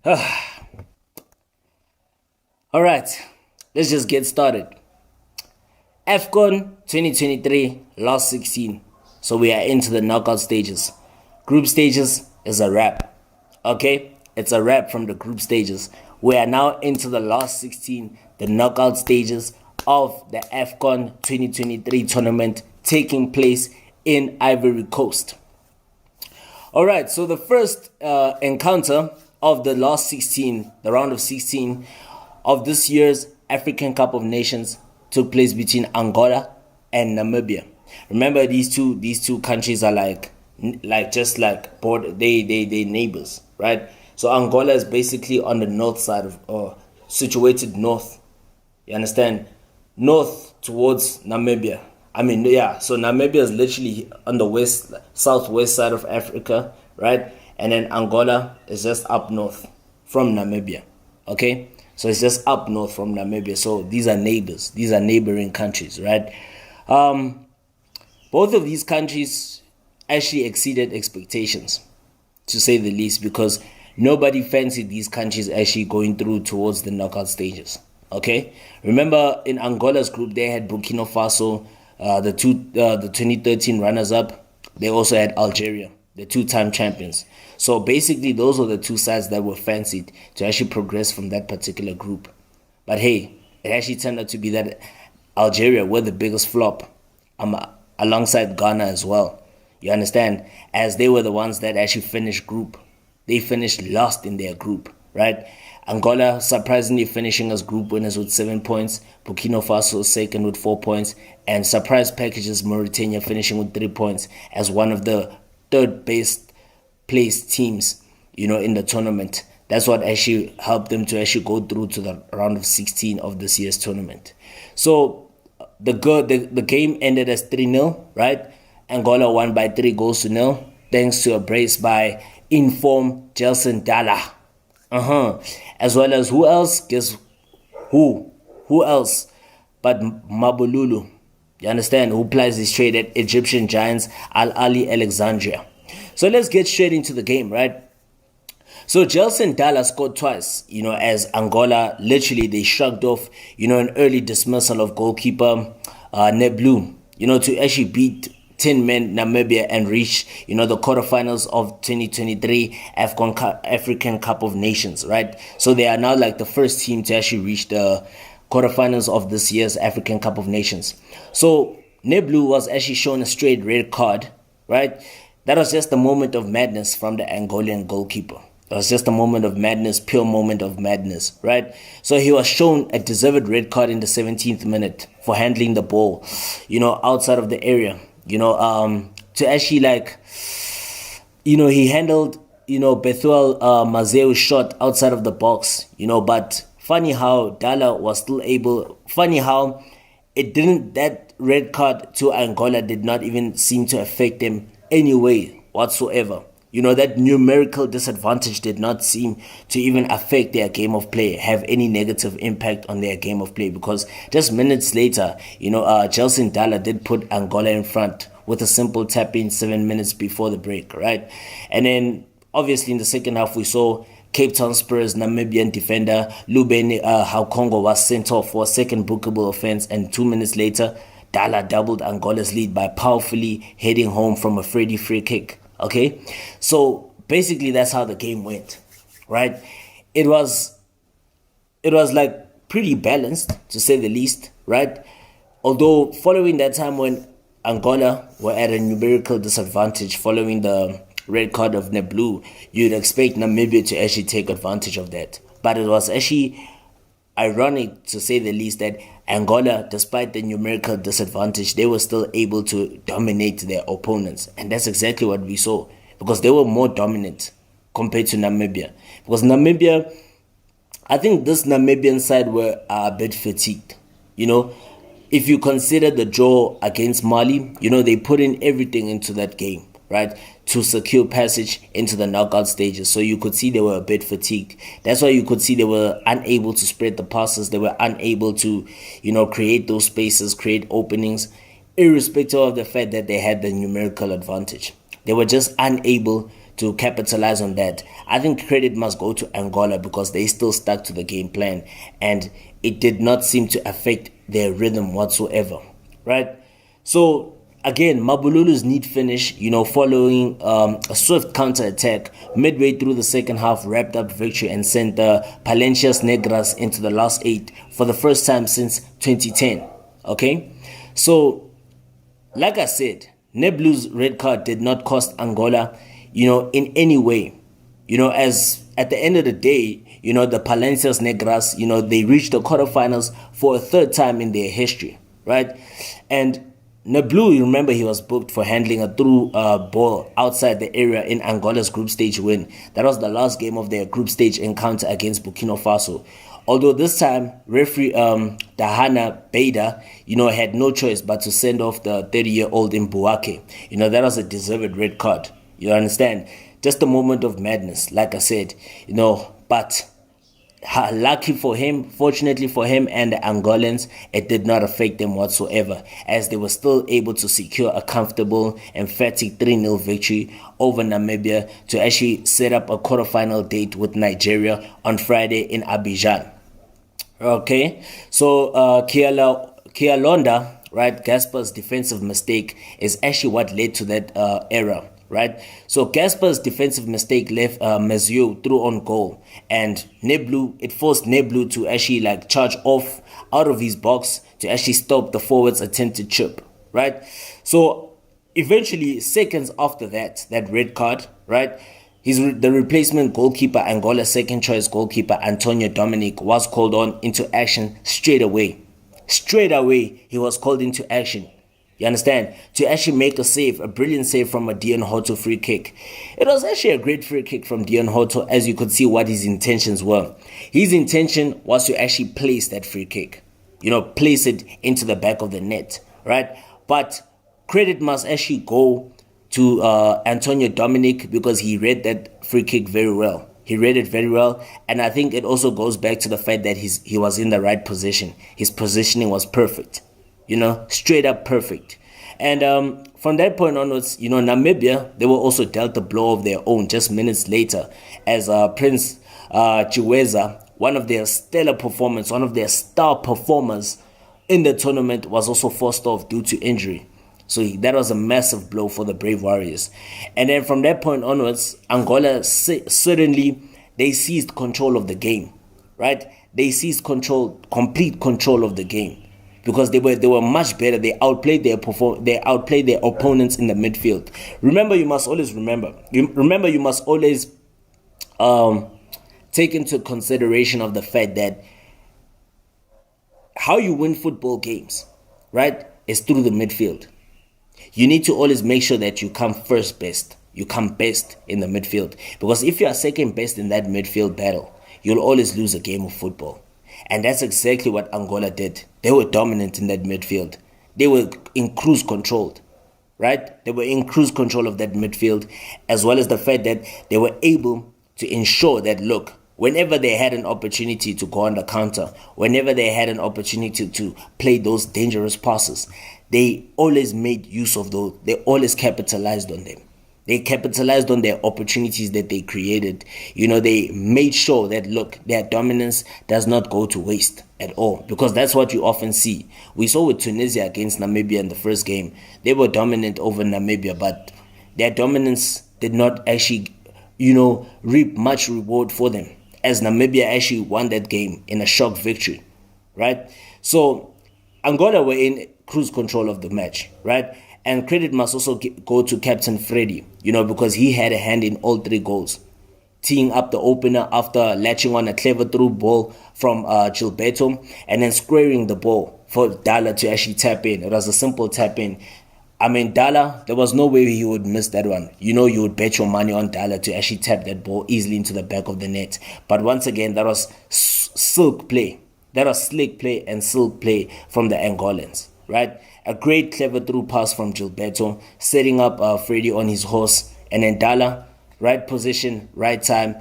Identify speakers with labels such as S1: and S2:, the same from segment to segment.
S1: All right, let's just get started. AFCON 2023, last 16. So we are into the knockout stages. Group stages is a wrap. Okay? It's a wrap from the group stages. We are now into the last 16, the knockout stages of the AFCON 2023 tournament taking place in Ivory Coast. All right, so the first encounter of the last 16, the round of 16 of this year's African Cup of Nations took place between Angola and Namibia. Remember, these two countries are like border, they neighbors, right? So Angola is basically on the north side of situated north. You understand? North towards Namibia. So Namibia is literally on the southwest side of Africa, right? And then Angola is just up north from Namibia, okay? So it's just up north from Namibia. So these are neighbors. These are neighboring countries, right? Both of these countries actually exceeded expectations, to say the least, because nobody fancied these countries actually going through towards the knockout stages, okay? Remember, in Angola's group, they had Burkina Faso, the 2013 runners-up. They also had Algeria, the two-time champions. So basically, those were the two sides that were fancied to actually progress from that particular group. But hey, it actually turned out to be that Algeria were the biggest flop, alongside Ghana as well. You understand? As they were the ones that actually finished group. They finished last in their group, right? Angola surprisingly finishing as group winners with 7 points, Burkina Faso second with 4 points, and surprise packages Mauritania finishing with 3 points as one of the third best placed teams, in the tournament. That's what actually helped them to actually go through to the round of 16 of this year's tournament. So the game ended as 3-0, right? Angola won by 3-0, thanks to a brace by informed Gelson Dalla. As well as who else? Guess who? Who else but Mabululu? You understand? Who plays his trade at Egyptian Giants Al Ali Alexandria. So let's get straight into the game, right? So Gelson Dalla scored twice, as Angola, literally they shrugged off, an early dismissal of goalkeeper Neblu, to actually beat 10 men Namibia and reach, the quarterfinals of 2023 African Cup of Nations, right? So they are now like the first team to actually reach the quarterfinals of this year's African Cup of Nations. So Neblu was actually shown a straight red card, right? That was just a moment of madness from the Angolan goalkeeper. It was just a moment of madness, pure moment of madness, right? So he was shown a deserved red card in the 17th minute for handling the ball, outside of the area. To actually he handled, Bethuel Mazeu's shot outside of the box, but funny how Dalla was still able, that red card to Angola did not even seem to affect them anyway whatsoever. That numerical disadvantage did not seem to even affect their game of play, have any negative impact on their game of play, because just minutes later, Gelson Dalla did put Angola in front with a simple tap in 7 minutes before the break, right? And then obviously in the second half, we saw Cape Town Spurs Namibian defender Lubeni Haukongo was sent off for a second bookable offense, and 2 minutes later, Dalla doubled Angola's lead by powerfully heading home from a Freddy free kick. Okay, so basically that's how the game went, right? It was like pretty balanced, to say the least, right? Although following that time when Angola were at a numerical disadvantage following the red card of Neblu, you'd expect Namibia to actually take advantage of that. But it was actually ironic, to say the least, that Angola, despite the numerical disadvantage, they were still able to dominate their opponents. And that's exactly what we saw, because they were more dominant compared to Namibia. Because Namibia, I think this Namibian side were a bit fatigued. If you consider the draw against Mali, they put in everything into that game, right, to secure passage into the knockout stages. So you could see they were a bit fatigued. That's why you could see they were unable to spread the passes. They were unable to, create those spaces, create openings, irrespective of the fact that they had the numerical advantage. They were just unable to capitalize on that. I think credit must go to Angola because they still stuck to the game plan and it did not seem to affect their rhythm whatsoever, right? So again, Mabululu's neat finish, following a swift counter-attack midway through the second half, wrapped up victory and sent the Palencias Negras into the last 8 for the first time since 2010, okay? So, like I said, Neblu's red card did not cost Angola, in any way. As at the end of the day, the Palencias Negras, they reached the quarterfinals for a third time in their history, right? And Neblu, you remember he was booked for handling a through ball outside the area in Angola's group stage win. That was the last game of their group stage encounter against Burkina Faso. Although this time, referee Dahana Beda, had no choice but to send off the 30-year-old Mbuake. That was a deserved red card. You understand? Just a moment of madness, like I said, but lucky for him, fortunately for him and the Angolans, it did not affect them whatsoever, as they were still able to secure a comfortable, emphatic 3-0 victory over Namibia to actually set up a quarterfinal date with Nigeria on Friday in Abidjan. Okay, so Kialonda, right, Gasper's defensive mistake is actually what led to that error. Right, so Gasper's defensive mistake left Mazio through on goal, and it forced Neblu to actually charge off out of his box to actually stop the forward's attempted chip. Right, so eventually, seconds after that red card, right, the replacement goalkeeper, Angola's second choice goalkeeper Antonio Dominic, was called on into action straight away. Straight away, he was called into action. You understand? To actually make a brilliant save from a Dion Hoto free kick. It was actually a great free kick from Dion Hoto, as you could see what his intentions were. His intention was to actually place that free kick. Place it into the back of the net, right? But credit must actually go to Antonio Dominic because he read that free kick very well. He read it very well, and I think it also goes back to the fact that he was in the right position. His positioning was perfect. Straight up perfect. And from that point onwards, Namibia, they were also dealt a blow of their own just minutes later as Prince Chiweza, one of their stellar performers, one of their star performers in the tournament, was also forced off due to injury. So that was a massive blow for the Brave Warriors. And then from that point onwards, Angola suddenly, they seized control of the game, right? They seized complete control of the game. Because they were much better. They outplayed their opponents in the midfield. You must always take into consideration of the fact that how you win football games, right, is through the midfield. You need to always make sure that you come first best. You come best in the midfield. Because if you are second best in that midfield battle, you'll always lose a game of football. And that's exactly what Angola did. They were dominant in that midfield. They were in cruise control, right? They were in cruise control of that midfield, as well as the fact that they were able to ensure that, look, whenever they had an opportunity to go on the counter, whenever they had an opportunity to play those dangerous passes, they always made use of those. They always capitalized on them. They capitalized on their opportunities that they created. They made sure that, look, their dominance does not go to waste at all. Because that's what you often see. We saw with Tunisia against Namibia in the first game. They were dominant over Namibia, but their dominance did not actually, reap much reward for them, as Namibia actually won that game in a shock victory, right? So Angola were in cruise control of the match, right? And credit must also go to Captain Freddy, because he had a hand in all 3 goals. Teeing up the opener after latching on a clever through ball from Gilberto, and then squaring the ball for Dala to actually tap in. It was a simple tap in. Dala, there was no way he would miss that one. You would bet your money on Dala to actually tap that ball easily into the back of the net. But once again, that was silk play. That was slick play and silk play from the Angolans, right? A great clever through pass from Gilberto, setting up Freddy on his horse, and then Dala, right position, right time,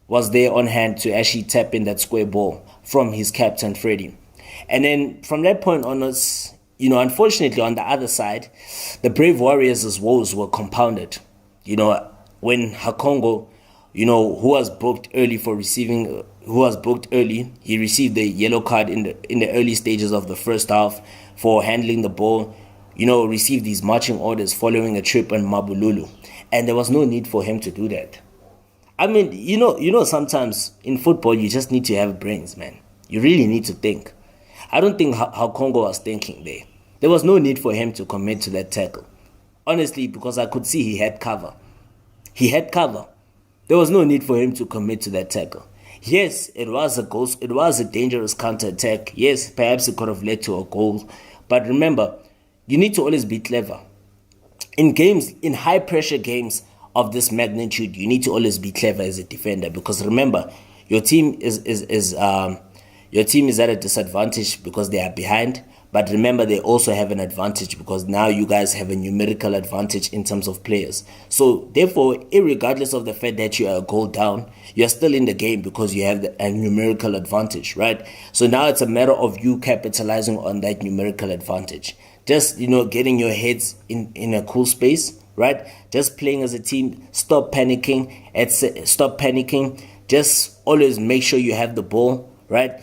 S1: was there on hand to actually tap in that square ball from his captain Freddy. And then from that point onwards, unfortunately on the other side, the Brave Warriors' woes were compounded. when Hakongo, who was booked early he received the yellow card in the early stages of the first half for handling the ball, received these marching orders following a trip on Mabululu. And there was no need for him to do that. I mean, sometimes in football, you just need to have brains, man. You really need to think. I don't think how Congo was thinking there. There was no need for him to commit to that tackle. Honestly, because I could see he had cover. He had cover. There was no need for him to commit to that tackle. Yes, it was a goal. It was a dangerous counter-attack. Yes, perhaps it could have led to a goal. But remember, you need to always be clever. In high-pressure games of this magnitude, you need to always be clever as a defender, because remember, your team is at a disadvantage because they are behind. But remember, they also have an advantage because now you guys have a numerical advantage in terms of players. So therefore, irregardless of the fact that you are a goal down, you're still in the game because you have a numerical advantage, right? So now it's a matter of you capitalizing on that numerical advantage. Just, getting your heads in a cool space, right? Just playing as a team. Stop panicking. Just always make sure you have the ball, right?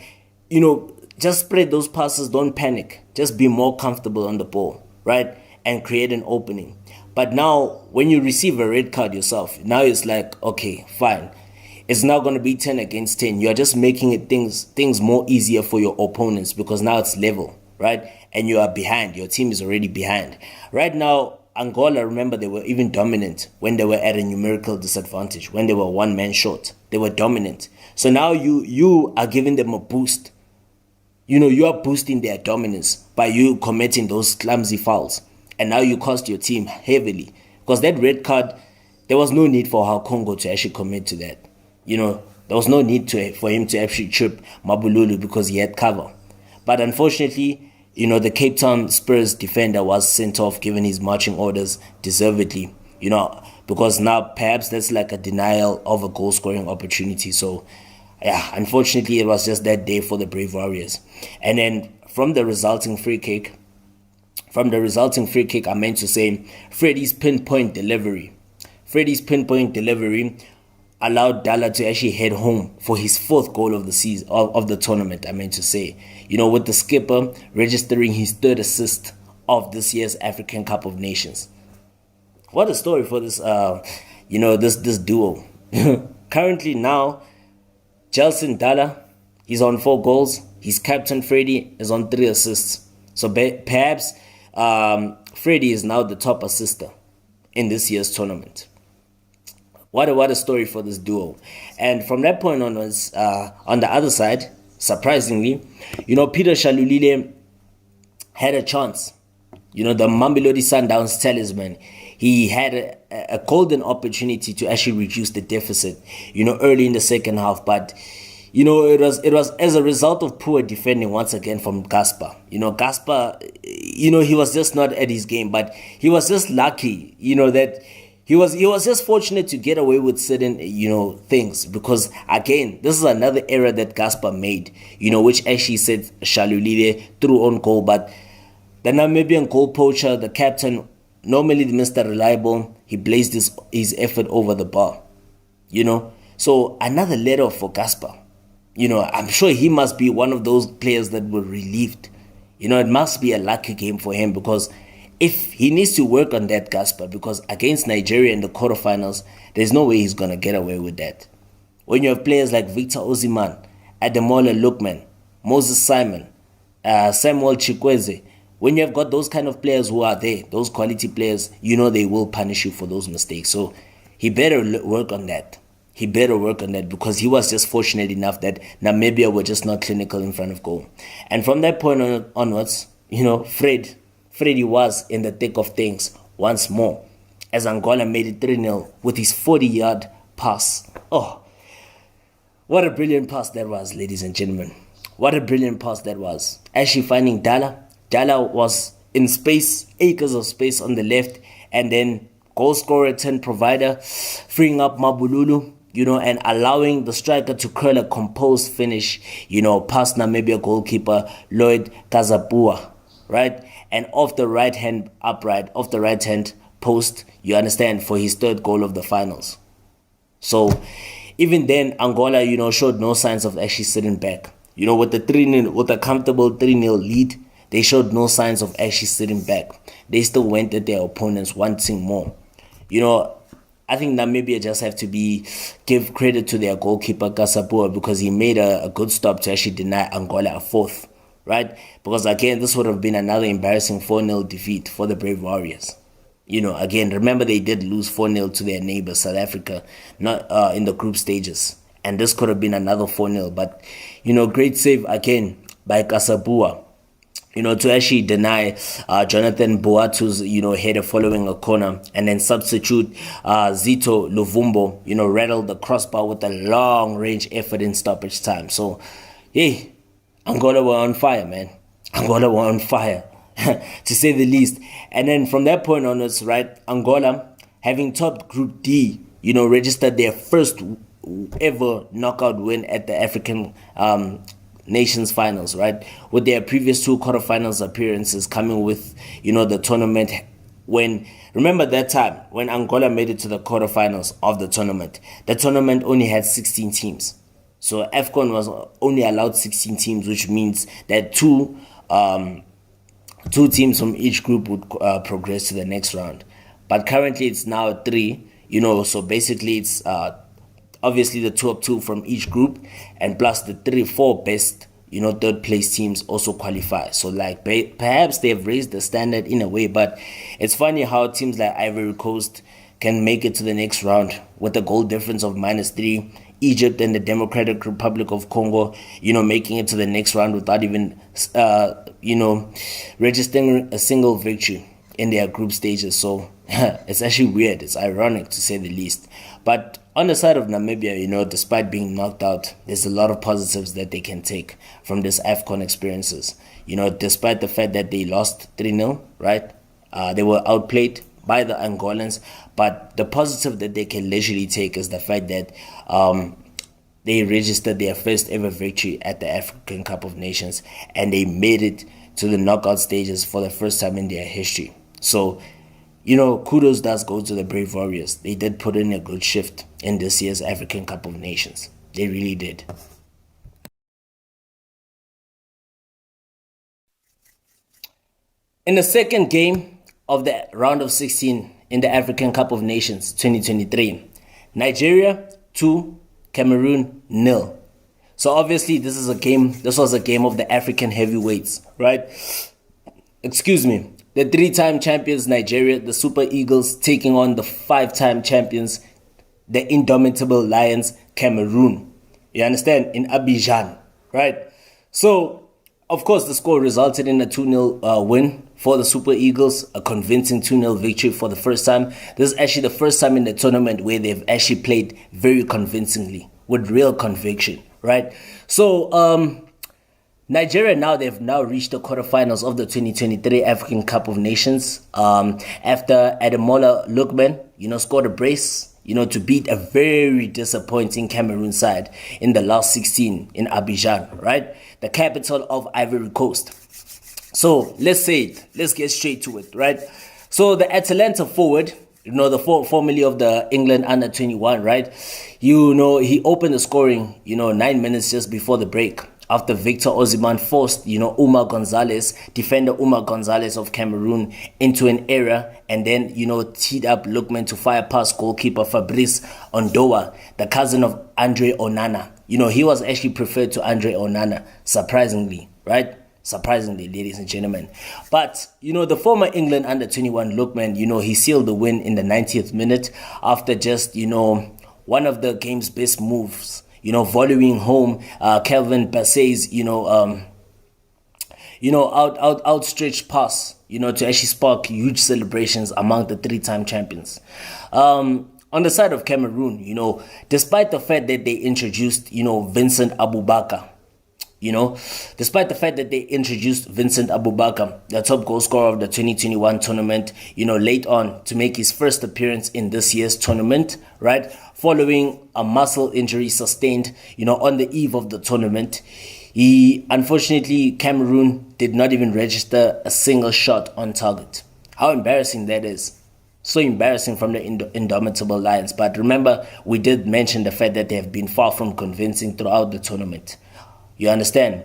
S1: Just spread those passes. Don't panic. Just be more comfortable on the ball, right? And create an opening. But now, when you receive a red card yourself, now it's like, okay, fine. It's now going to be 10 against 10. You're just making things more easier for your opponents because now it's level, right? And you are behind. Your team is already behind. Right now, Angola, remember, they were even dominant when they were at a numerical disadvantage. When they were one man short, they were dominant. So now you are giving them a boost. You are boosting their dominance by you committing those clumsy fouls. And now you cost your team heavily. Because that red card, there was no need for Congo to actually commit to that. There was no need for him to actually trip Mabululu because he had cover. But unfortunately, the Cape Town Spurs defender was sent off given his marching orders deservedly. Because now perhaps that's like a denial of a goal-scoring opportunity. So, yeah, unfortunately, it was just that day for the Brave Warriors. And then from the resulting free kick, I meant to say, Freddie's pinpoint delivery allowed Dala to actually head home for his fourth goal of the season, of the tournament, I meant to say. With the skipper registering his third assist of this year's African Cup of Nations. What a story for this, this duo. Currently now, Gelson Dala, he's on 4 goals. His captain Freddie is on 3 assists. So perhaps Freddie is now the top assister in this year's tournament. What a story for this duo. And from that point onwards, on the other side, surprisingly, Peter Shalulile had a chance. The Mamelodi Sundowns talisman. He had a golden opportunity to actually reduce the deficit, early in the second half. But, it was as a result of poor defending once again from Gaspar. Gaspar, he was just not at his game, but he was just lucky, that he was just fortunate to get away with certain, things. Because, again, this is another error that Gaspar made, which actually set Shalulile through on goal. But the Namibian goal poacher, the captain, normally Mr. Reliable, he blazed his effort over the bar, So another letter for Gaspar. I'm sure he must be one of those players that were relieved. It must be a lucky game for him because if he needs to work on that, Gaspar, because against Nigeria in the quarterfinals, there's no way he's going to get away with that. When you have players like Victor Osimhen, Ademola Lookman, Moses Simon, Samuel Chikwueze, when you have got those kind of players who are there, those quality players, they will punish you for those mistakes. So he better work on that. Because he was just fortunate enough that Namibia were just not clinical in front of goal. And from that point onwards, Freddie was in the thick of things once more as Angola made it 3-0 with his 40-yard pass. Oh, what a brilliant pass that was, ladies and gentlemen. What a brilliant pass that was. Actually finding Dala. Dala was in space, acres of space on the left, and then goal scorer, 10 provider, freeing up Mabululu, and allowing the striker to curl a composed finish, past Namibia goalkeeper Lloyd Kazapua, right? And off the right hand post, you understand, for his third goal of the finals. So even then, Angola, showed no signs of actually sitting back. With the 3-0, with a comfortable 3-0 lead, they showed no signs of actually sitting back. They still went at their opponents wanting more. I think Namibia just have to give credit to their goalkeeper Kasapua, because he made a good stop to actually deny Angola a fourth, right? Because again, this would have been another embarrassing 4-0 defeat for the Brave Warriors. Again, remember they did lose 4-0 to their neighbor South Africa, not in the group stages. And this could have been another 4-0. But, great save again by Kasapua, to actually deny Jonathan Boatu's, header following a corner, and then substitute Zito Luvumbo, rattled the crossbar with a long-range effort in stoppage time. So, hey, Angola were on fire, man. Angola were on fire, to say the least. And then from that point onwards, right, Angola, having topped Group D, registered their first ever knockout win at the African Nations Finals, right? With their previous 2 quarterfinals appearances coming with, the tournament. Remember that time when Angola made it to the quarterfinals of the tournament only had 16 teams. So AFCON was only allowed 16 teams, which means that two teams from each group would progress to the next round. But currently it's now 3, so basically it's obviously the top 2 from each group, and plus the 3-4 best, third place teams also qualify. So perhaps they've raised the standard in a way, but it's funny how teams like Ivory Coast can make it to the next round with a goal difference of -3. Egypt and the Democratic Republic of Congo, making it to the next round without even, registering a single victory in their group stages. So it's actually weird. It's ironic, to say the least. But on the side of Namibia, despite being knocked out, there's a lot of positives that they can take from this AFCON experiences. Despite the fact that they lost 3-0, right? They were outplayed by the Angolans, but the positive that they can leisurely take is the fact that they registered their first ever victory at the African Cup of Nations, and they made it to the knockout stages for the first time in their history. So, kudos does go to the Brave Warriors. They did put in a good shift in this year's African Cup of Nations. They really did. In the second game of the round of 16 in the African Cup of Nations 2023, Nigeria 2, Cameroon 0. So obviously this was a game of the African heavyweights, right? Excuse me. The 3-time champions Nigeria, the Super Eagles, taking on the 5-time champions, the indomitable Lions, Cameroon. You understand? In Abidjan, right? So, of course, the score resulted in a 2-0 win for the Super Eagles, a convincing 2-0 victory for the first time. This is actually the first time in the tournament where they've actually played very convincingly, with real conviction, right? So, Nigeria they've reached the quarterfinals of the 2023 African Cup of Nations after Ademola Lookman, scored a brace, to beat a very disappointing Cameroon side in the last 16 in Abidjan, right? The capital of Ivory Coast. So let's get straight to it, right? So the Atalanta forward, the formerly of the England under-21, right? He opened the scoring, 9 minutes just before the break, after Victor Osimhen forced, defender Umar Gonzalez of Cameroon into an error, and then, teed up Lookman to fire past goalkeeper Fabrice Ondoa, the cousin of Andre Onana. He was actually preferred to Andre Onana, surprisingly, right? Surprisingly, ladies and gentlemen. But, the former England under-21 Lookman, he sealed the win in the 90th minute after just, one of the game's best moves, volleying home Calvin Bassey's, outstretched pass, to actually spark huge celebrations among the 3-time champions. On the side of Cameroon, despite the fact that they introduced, Vincent Aboubakar, the top goal scorer of the 2021 tournament, late on to make his first appearance in this year's tournament, right? Following a muscle injury sustained, on the eve of the tournament. Unfortunately, Cameroon did not even register a single shot on target. How embarrassing that is. So embarrassing from the Indomitable Lions. But remember, we did mention the fact that they have been far from convincing throughout the tournament. You understand?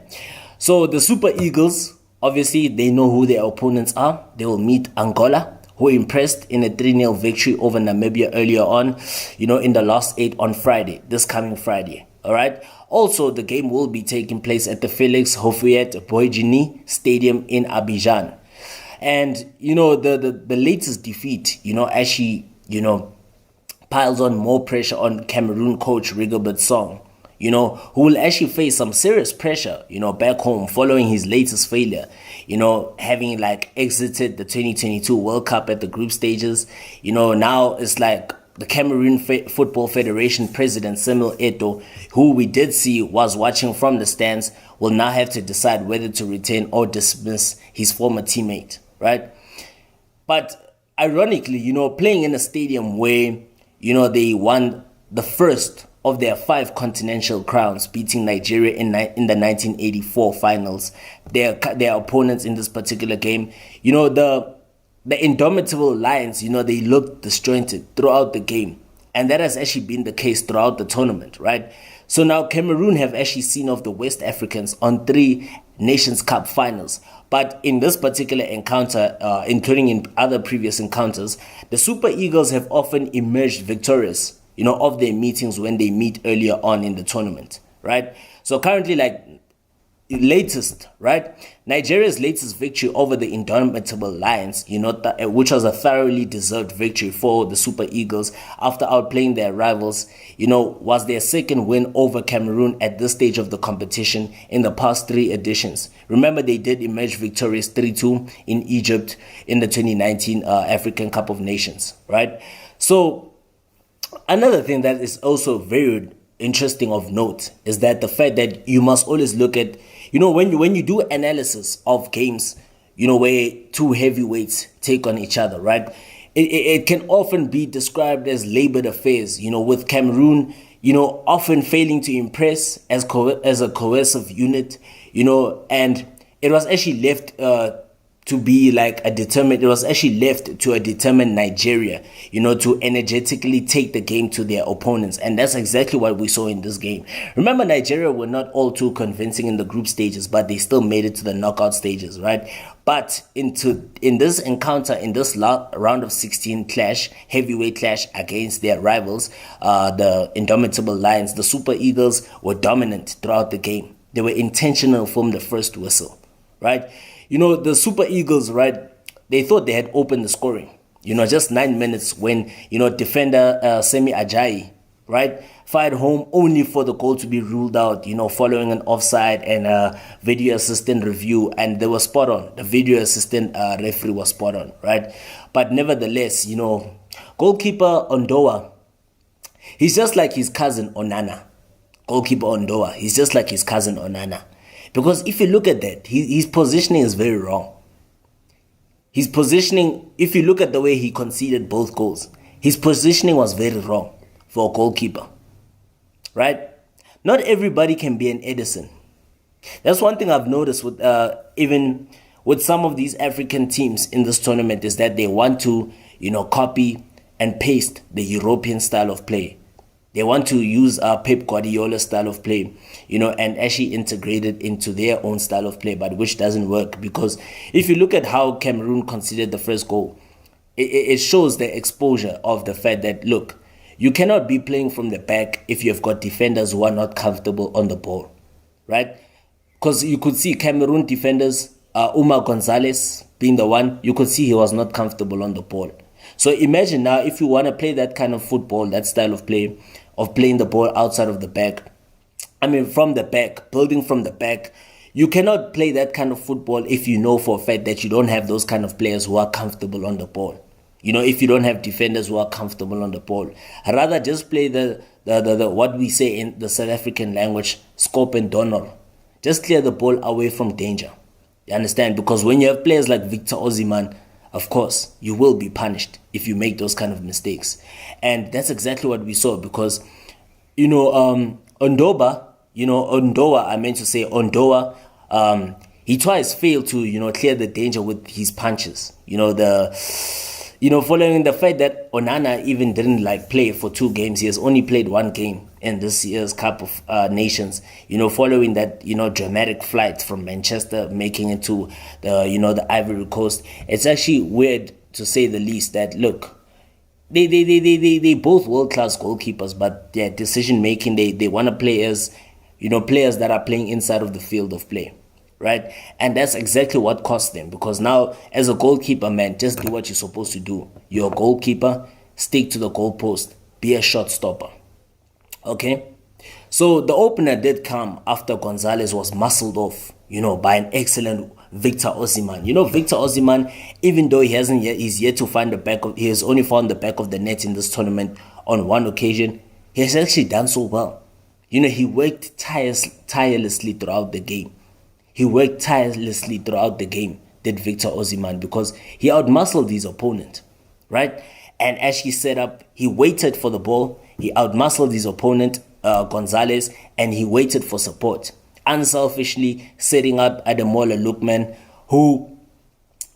S1: So the Super Eagles, obviously, they know who their opponents are. They will meet Angola, who impressed in a 3-0 victory over Namibia earlier on, in the last 8 on Friday, this coming Friday. All right. Also, the game will be taking place at the Felix Houphouët-Boigny Stadium in Abidjan. And, the latest defeat, actually, piles on more pressure on Cameroon coach Rigobert Song, who will actually face some serious pressure, back home following his latest failure, having exited the 2022 World Cup at the group stages. Now it's like the Cameroon Football Federation president Samuel Eto'o, who we did see was watching from the stands, will now have to decide whether to retain or dismiss his former teammate, right? But ironically, playing in a stadium where, they won the first of their 5 continental crowns, beating Nigeria in the 1984 finals, their opponents in this particular game, the Indomitable Lions, they looked disjointed throughout the game. And that has actually been the case throughout the tournament, right? So now Cameroon have actually seen off the West Africans on 3 Nations Cup finals. But in this particular encounter, including in other previous encounters, the Super Eagles have often emerged victorious, of their meetings when they meet earlier on in the tournament, right? So currently, Nigeria's latest victory over the Indomitable Lions, which was a thoroughly deserved victory for the Super Eagles after outplaying their rivals, was their second win over Cameroon at this stage of the competition in the past 3 editions. Remember, they did emerge victorious 3-2 in Egypt in the 2019 African Cup of Nations, right? So another thing that is also very interesting of note is that the fact that you must always look at, when you do analysis of games, where 2 heavyweights take on each other, right? It can often be described as labored affairs, with Cameroon, often failing to impress as a cohesive unit, and it was actually left it was actually left to a determined Nigeria, to energetically take the game to their opponents. And that's exactly what we saw in this game. Remember, Nigeria were not all too convincing in the group stages, but they still made it to the knockout stages, right? But in this encounter, in this round of 16 heavyweight clash against their rivals, the Indomitable Lions, the Super Eagles were dominant throughout the game. They were intentional from the first whistle, right? The Super Eagles, right, they thought they had opened the scoring, just 9 minutes when, defender Semi Ajayi, right, fired home only for the goal to be ruled out, following an offside and a video assistant review. And they were spot on. The video assistant referee was spot on, right? But nevertheless, goalkeeper Ondoa, he's just like his cousin Onana. Goalkeeper Ondoa, he's just like his cousin Onana. Because if you look at that, his positioning is very wrong. His positioning, if you look at the way he conceded both goals, his positioning was very wrong for a goalkeeper, right? Not everybody can be an Edison. That's one thing I've noticed with even with some of these African teams in this tournament, is that they want to, copy and paste the European style of play. They want to use Pep Guardiola's style of play, and actually integrate it into their own style of play, but which doesn't work. Because if you look at how Cameroon conceded the first goal, it shows the exposure of the fact that, look, you cannot be playing from the back if you've got defenders who are not comfortable on the ball, right? Because you could see Cameroon defenders, Umar Gonzalez being the one, you could see he was not comfortable on the ball. So imagine now, if you want to play that kind of football, that style of play, of playing the ball outside of the back, from the back, building from the back, you cannot play that kind of football if you know for a fact that you don't have those kind of players who are comfortable on the ball. If you don't have defenders who are comfortable on the ball, rather just play the what we say in the South African language, scope and donor. Just clear the ball away from danger. You understand? Because when you have players like Victor Osimhen, of course, you will be punished if you make those kind of mistakes. And that's exactly what we saw, because, Ondoa, he twice failed to, clear the danger with his punches. following the fact that Onana even didn't play for 2 games. He has only played 1 game in this year's Cup of Nations. Following that, dramatic flight from Manchester, making it to the Ivory Coast. It's actually weird, to say the least, that look, they both world-class goalkeepers, but their decision making, they want to play as, players that are playing inside of the field of play. Right? And that's exactly what cost them, because now, as a goalkeeper, man, just do what you're supposed to do. You're a goalkeeper, stick to the goalpost, be a shot stopper. Okay? So the opener did come after Gonzalez was muscled off, by an excellent Victor Osimhen. Victor Osimhen, even though he's yet to find he has only found the back of the net in this tournament on 1 occasion, he has actually done so well. He worked tirelessly throughout the game. He worked tirelessly throughout the game, did Victor Osimhen, because he outmuscled his opponent, right? And as he set up, he waited for the ball, he outmuscled his opponent, Gonzalez, and he waited for support, unselfishly setting up Ademola Lookman, who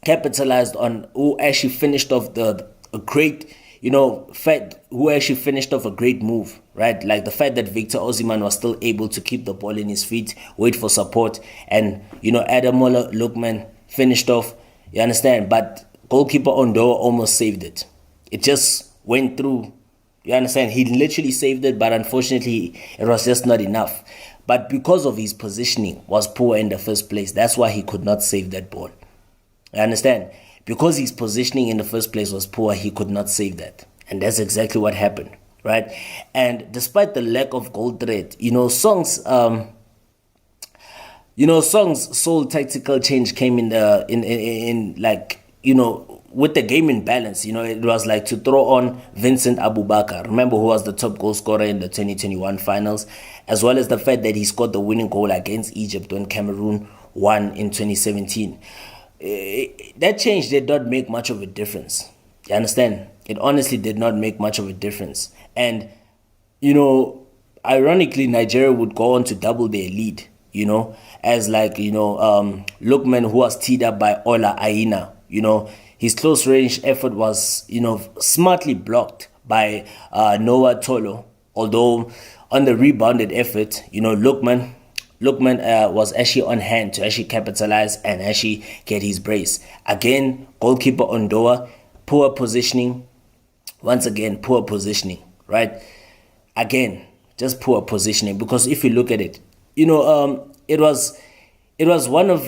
S1: capitalized on, who actually finished off a great move, right? Like the fact that Victor Osimhen was still able to keep the ball in his feet, wait for support, and Ademola Lookman finished off, you understand? But goalkeeper Ondoa almost saved it. It just went through, you understand? He literally saved it, but unfortunately it was just not enough. But because of his positioning was poor in the first place, that's why he could not save that ball. You understand? Because his positioning in the first place was poor, he could not save that. And that's exactly what happened, right? And despite the lack of goal threat, Song's sole tactical change came with the game in balance. It was to throw on Vincent Aboubakar, remember, who was the top goal scorer in the 2021 finals, as well as the fact that he scored the winning goal against Egypt when Cameroon won in 2017. That change did not make much of a difference. You understand? It honestly did not make much of a difference. And, ironically, Nigeria would go on to double their lead, as Lookman, who was teed up by Ola Aina. His close range effort was, smartly blocked by Noah Tolo. Although on the rebounded effort, Lookman was actually on hand to actually capitalize and actually get his brace. Again, goalkeeper Ondoa, poor positioning. Once again, poor positioning, right? Again, just poor positioning, because if you look at it, it was one of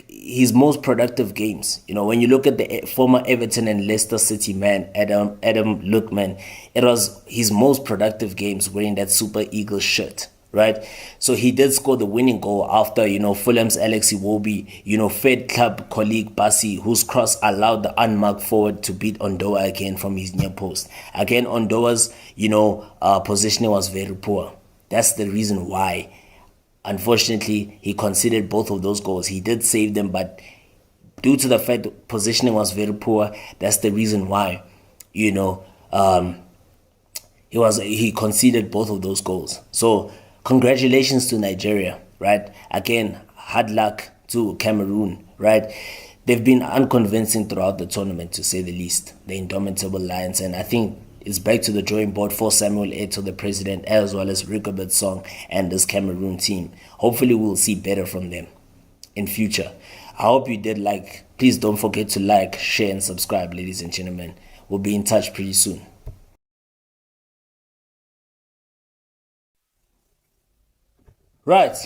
S1: his most productive games. When you look at the former Everton and Leicester City man, Adam Lookman, it was his most productive games wearing that Super Eagles shirt. Right, so he did score the winning goal after Fulham's Alex Iwobi fed club colleague Bassi, whose cross allowed the unmarked forward to beat Ondoa again from his near post. Again, Ondoa's positioning was very poor. That's the reason why, unfortunately, he conceded both of those goals. He did save them, but due to the fact that positioning was very poor, that's the reason why he conceded both of those goals. So congratulations to Nigeria, right? Again, hard luck to Cameroon, right? They've been unconvincing throughout the tournament, to say the least, the indomitable Lions. And I think it's back to the drawing board for Samuel Eto'o, the president, as well as Rigobert Song and this Cameroon team. Hopefully we'll see better from them in future. I hope you did like. Please don't forget to like, share, and subscribe, ladies and gentlemen. We'll be in touch pretty soon. Right.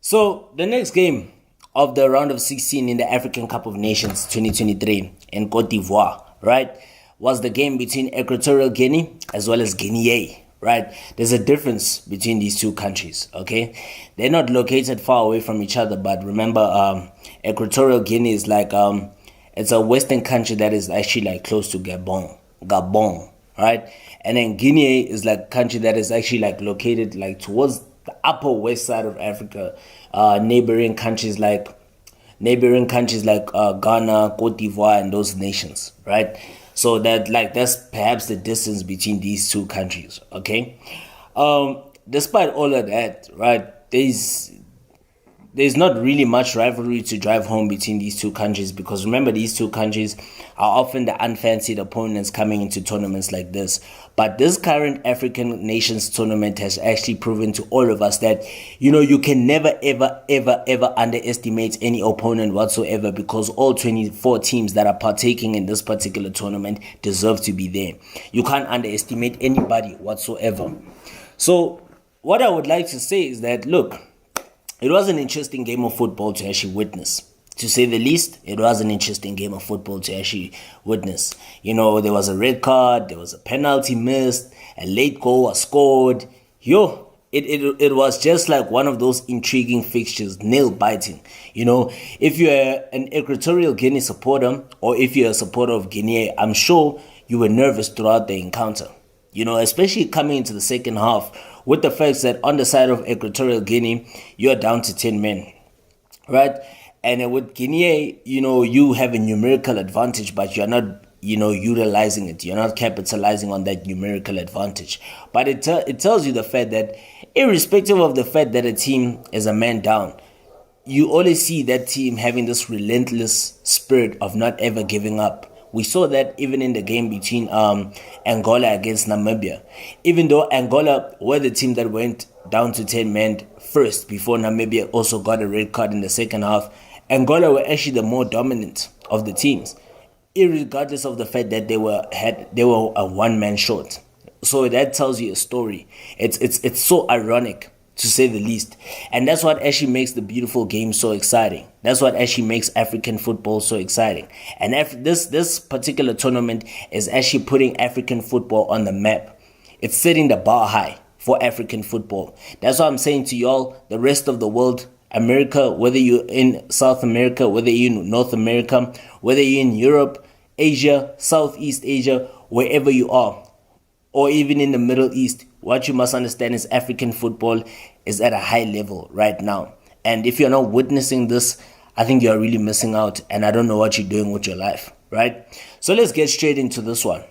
S1: So the next game of the round of 16 in the African Cup of Nations 2023 in Cote d'Ivoire, right, was the game between Equatorial Guinea as well as Guinea, right? There's a difference between these two countries, okay? They're not located far away from each other, but remember, Equatorial Guinea is it's a Western country that is actually close to Gabon, right? And then Guinea is a country that is actually located towards the upper west side of Africa, neighboring countries like Ghana, Cote d'Ivoire, and those nations, right? So that's perhaps the distance between these two countries, okay? Despite all of that, right, there's there's not really much rivalry to drive home between these two countries, because remember, these two countries are often the unfancied opponents coming into tournaments like this. But this current African Nations tournament has actually proven to all of us that, you can never, ever, ever, ever underestimate any opponent whatsoever, because all 24 teams that are partaking in this particular tournament deserve to be there. You can't underestimate anybody whatsoever. So what I would like to say is that, look, it was an interesting game of football to actually witness. To say the least, it was an interesting game of football to actually witness. There was a red card, there was a penalty missed, a late goal was scored. It was just like one of those intriguing fixtures, nail-biting. If you're an Equatorial Guinea supporter, or if you're a supporter of Guinea, I'm sure you were nervous throughout the encounter. Especially coming into the second half, with the fact that on the side of Equatorial Guinea, you're down to 10 men, right? And with Guinea, you have a numerical advantage, but you're not, utilizing it. You're not capitalizing on that numerical advantage. But it tells you the fact that irrespective of the fact that a team is a man down, you always see that team having this relentless spirit of not ever giving up. We saw that even in the game between Angola against Namibia. Even though Angola were the team that went down to 10 men first before Namibia also got a red card in the second half, Angola were actually the more dominant of the teams, irregardless of the fact that they were a one-man short. So that tells you a story. It's so ironic, to say the least. And that's what actually makes the beautiful game so exciting. That's what actually makes African football so exciting. And this particular tournament is actually putting African football on the map. It's setting the bar high for African football. That's what I'm saying to y'all, the rest of the world, America, whether you're in South America, whether you're in North America, whether you're in Europe, Asia, Southeast Asia, wherever you are, or even in the Middle East, what you must understand is African football is at a high level right now. And if you're not witnessing this, I think you're really missing out, and I don't know what you're doing with your life, right? So let's get straight into this one.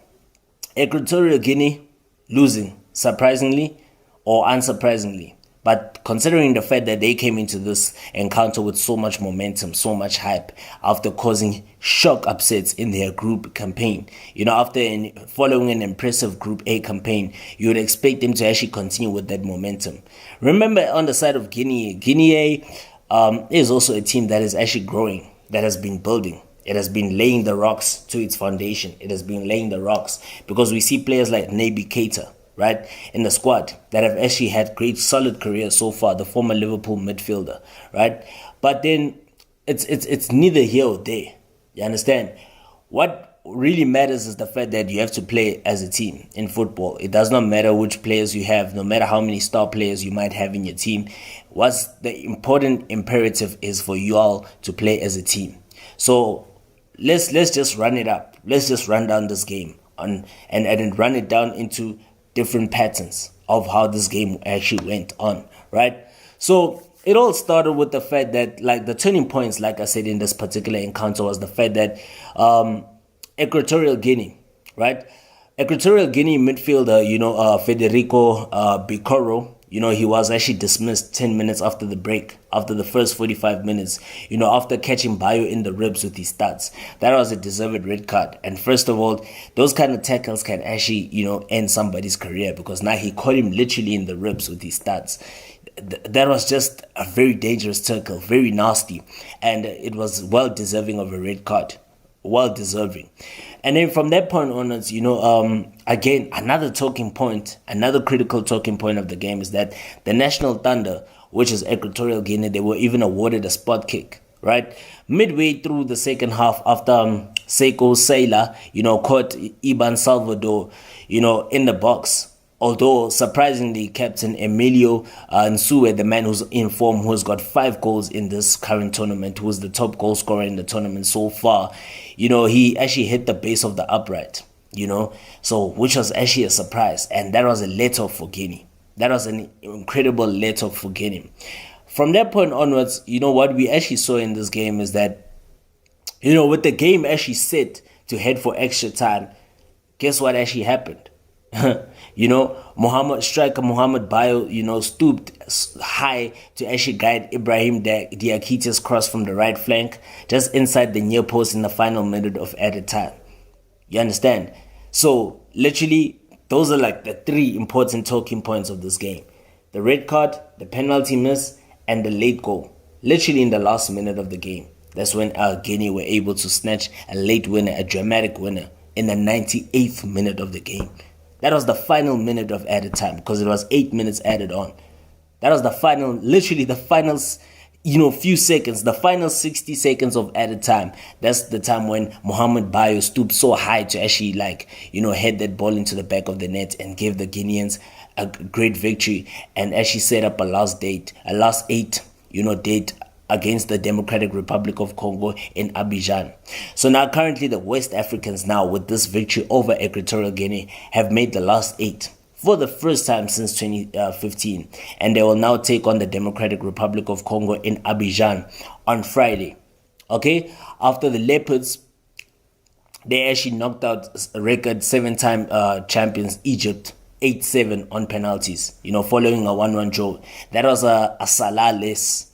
S1: Equatorial Guinea losing, surprisingly or unsurprisingly. But considering the fact that they came into this encounter with so much momentum, so much hype, after causing shock upsets in their group campaign, after following an impressive Group A campaign, you would expect them to actually continue with that momentum. Remember, on the side of Guinea is also a team that is actually growing, that has been building. It has been laying the rocks to its foundation. It has been laying the rocks because we see players like Naby Keita, right, in the squad that have actually had great solid careers so far, the former Liverpool midfielder, right? But then it's neither here or there. You understand? What really matters is the fact that you have to play as a team in football. It does not matter which players you have, no matter how many star players you might have in your team. What's the important imperative is for you all to play as a team. So let's just run it up. Let's just run down this game and run it down into different patterns of how this game actually went on, right? So it all started with the fact that, like, the turning points, like I said, in this particular encounter was the fact that Equatorial Guinea, right? Equatorial Guinea midfielder, Federico Bicoro, he was actually dismissed 10 minutes after the break, after the first 45 minutes, after catching Bayo in the ribs with his studs. That was a deserved red card. And first of all, those kind of tackles can actually, end somebody's career, because now he caught him literally in the ribs with his studs. That was just a very dangerous tackle, very nasty. And it was well deserving of a red card. Well deserving. And then from that point onwards, again, another critical talking point of the game is that the National Thunder, which is Equatorial Guinea, they were even awarded a spot kick, right? Midway through the second half, after Seiko Sailor, caught Iban Salvador, in the box. Although, surprisingly, Captain Emilio Nsue, the man who's in form, who has got 5 goals in this current tournament, who is the top goal scorer in the tournament so far, he actually hit the base of the upright, so which was actually a surprise. And that was a let-off for Guinea. That was an incredible let-off for Guinea. From that point onwards, what we actually saw in this game is that, with the game actually set to head for extra time, guess what actually happened? Striker Muhammad Bayo, stooped high to actually guide Ibrahim Diakite's cross from the right flank, just inside the near post in the final minute of added time. You understand? So, literally, those are like the three important talking points of this game. The red card, the penalty miss, and the late goal. Literally in the last minute of the game. That's when Guinea were able to snatch a late winner, a dramatic winner, in the 98th minute of the game. That was the final minute of added time because it was 8 minutes added on. That was the final, literally the final, few seconds, the final 60 seconds of added time. That's the time when Muhammad Bayo stooped so high to actually head that ball into the back of the net and give the Guineans a great victory and actually set up a last eight date against the Democratic Republic of Congo in Abidjan. So now currently the West Africans now with this victory over Equatorial Guinea have made the last 8 for the first time since 2015, and they will now take on the Democratic Republic of Congo in Abidjan on Friday. Okay, after the Leopards, they actually knocked out a record 7-time champions Egypt 8-7 on penalties, following a 1-1 draw. That was a Salah-less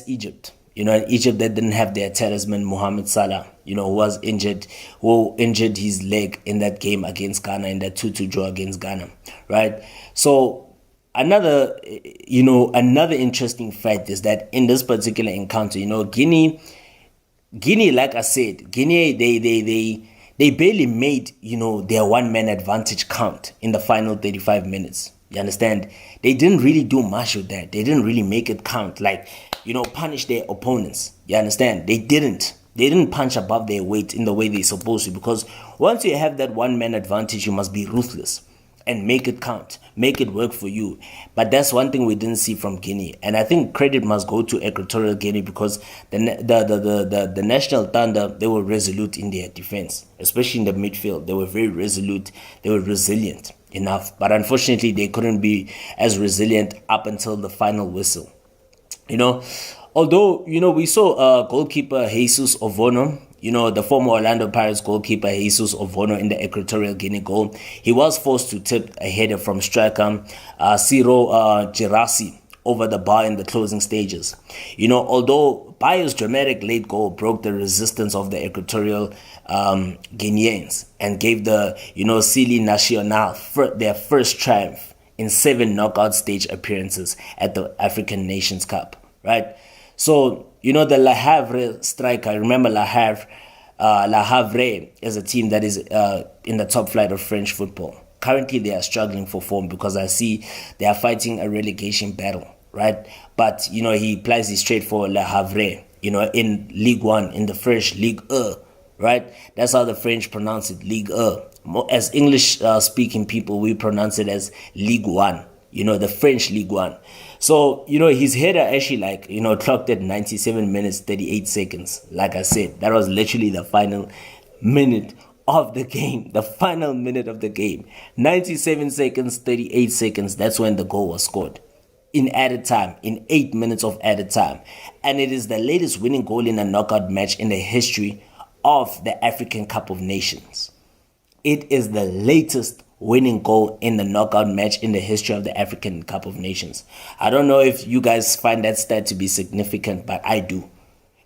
S1: Egypt. An Egypt that didn't have their talisman Mohamed Salah, who was injured, who injured his leg in that game against Ghana, in that 2-2 draw against Ghana, right? So another interesting fact is that in this particular encounter, Guinea, like I said, they barely made, their one-man advantage count in the final 35 minutes. You understand? They didn't really do much with that. They didn't really make it count, punish their opponents. You understand? They didn't punch above their weight in the way they're supposed to, because once you have that one-man advantage, you must be ruthless and make it count, make it work for you. But that's one thing we didn't see from Guinea, and I think credit must go to Equatorial Guinea because the National Thunder, they were resolute in their defense, especially in the midfield. They were very resolute. They were resilient enough, but unfortunately they couldn't be as resilient up until the final whistle. Although we saw goalkeeper Jesus Ovono, the former Orlando Pirates goalkeeper Jesus Ovono in the Equatorial Guinea goal. He was forced to tip a header from striker Ciro Girassi over the bar in the closing stages. Although Bayo's dramatic late goal broke the resistance of the Equatorial Guineans and gave the Sili Nacional their first triumph in 7 knockout stage appearances at the African Nations Cup, right? So, the Le Havre striker, remember Le Havre is a team that is in the top flight of French football. Currently, they are struggling for form because I see they are fighting a relegation battle, right? But, he plays it straight for Le Havre, in Ligue 1, in the French Ligue 1, right? That's how the French pronounce it, Ligue 1. As English-speaking people, we pronounce it as Ligue 1, the French Ligue 1. So, his header actually clocked at 97 minutes, 38 seconds. Like I said, that was literally the final minute of the game. The final minute of the game. 97 seconds, 38 seconds. That's when the goal was scored. In added time, in 8 minutes of added time. And it is the latest winning goal in a knockout match in the history of the African Cup of Nations. It is the latest winning goal in the knockout match in the history of the African Cup of Nations. I don't know if you guys find that stat to be significant, but I do.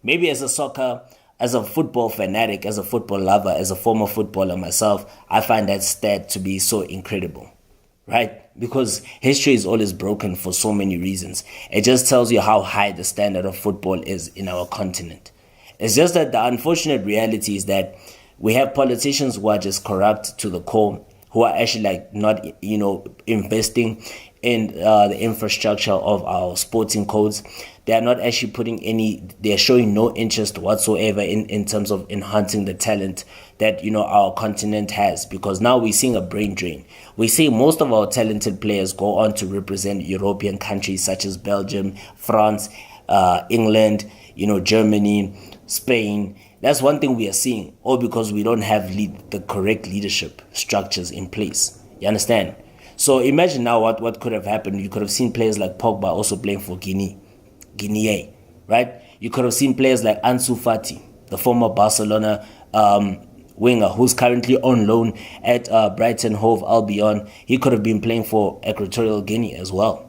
S1: Maybe as a football fanatic, as a football lover, as a former footballer myself, I find that stat to be so incredible, right? Because history is always broken for so many reasons. It just tells you how high the standard of football is in our continent. It's just that the unfortunate reality is that we have politicians who are just corrupt to the core, who are actually not investing in the infrastructure of our sporting codes. They are not actually they're showing no interest whatsoever in terms of enhancing the talent that our continent has, because now we're seeing a brain drain. We see most of our talented players go on to represent European countries such as Belgium, France, England, Germany, Spain. That's one thing we are seeing, all because we don't have the correct leadership structures in place. You understand? So imagine now what could have happened. You could have seen players like Pogba also playing for Guinea, right? You could have seen players like Ansu Fati, the former Barcelona winger who's currently on loan at Brighton Hove Albion. He could have been playing for Equatorial Guinea as well.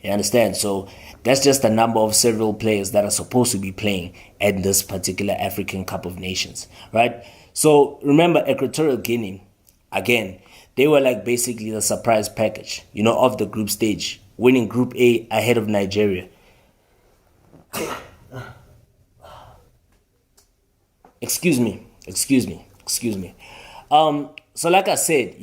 S1: You understand? So that's just a number of several players that are supposed to be playing at this particular African Cup of Nations, right? So remember, Equatorial Guinea, again, they were like basically the surprise package, of the group stage, winning Group A ahead of Nigeria. Excuse me. So like I said,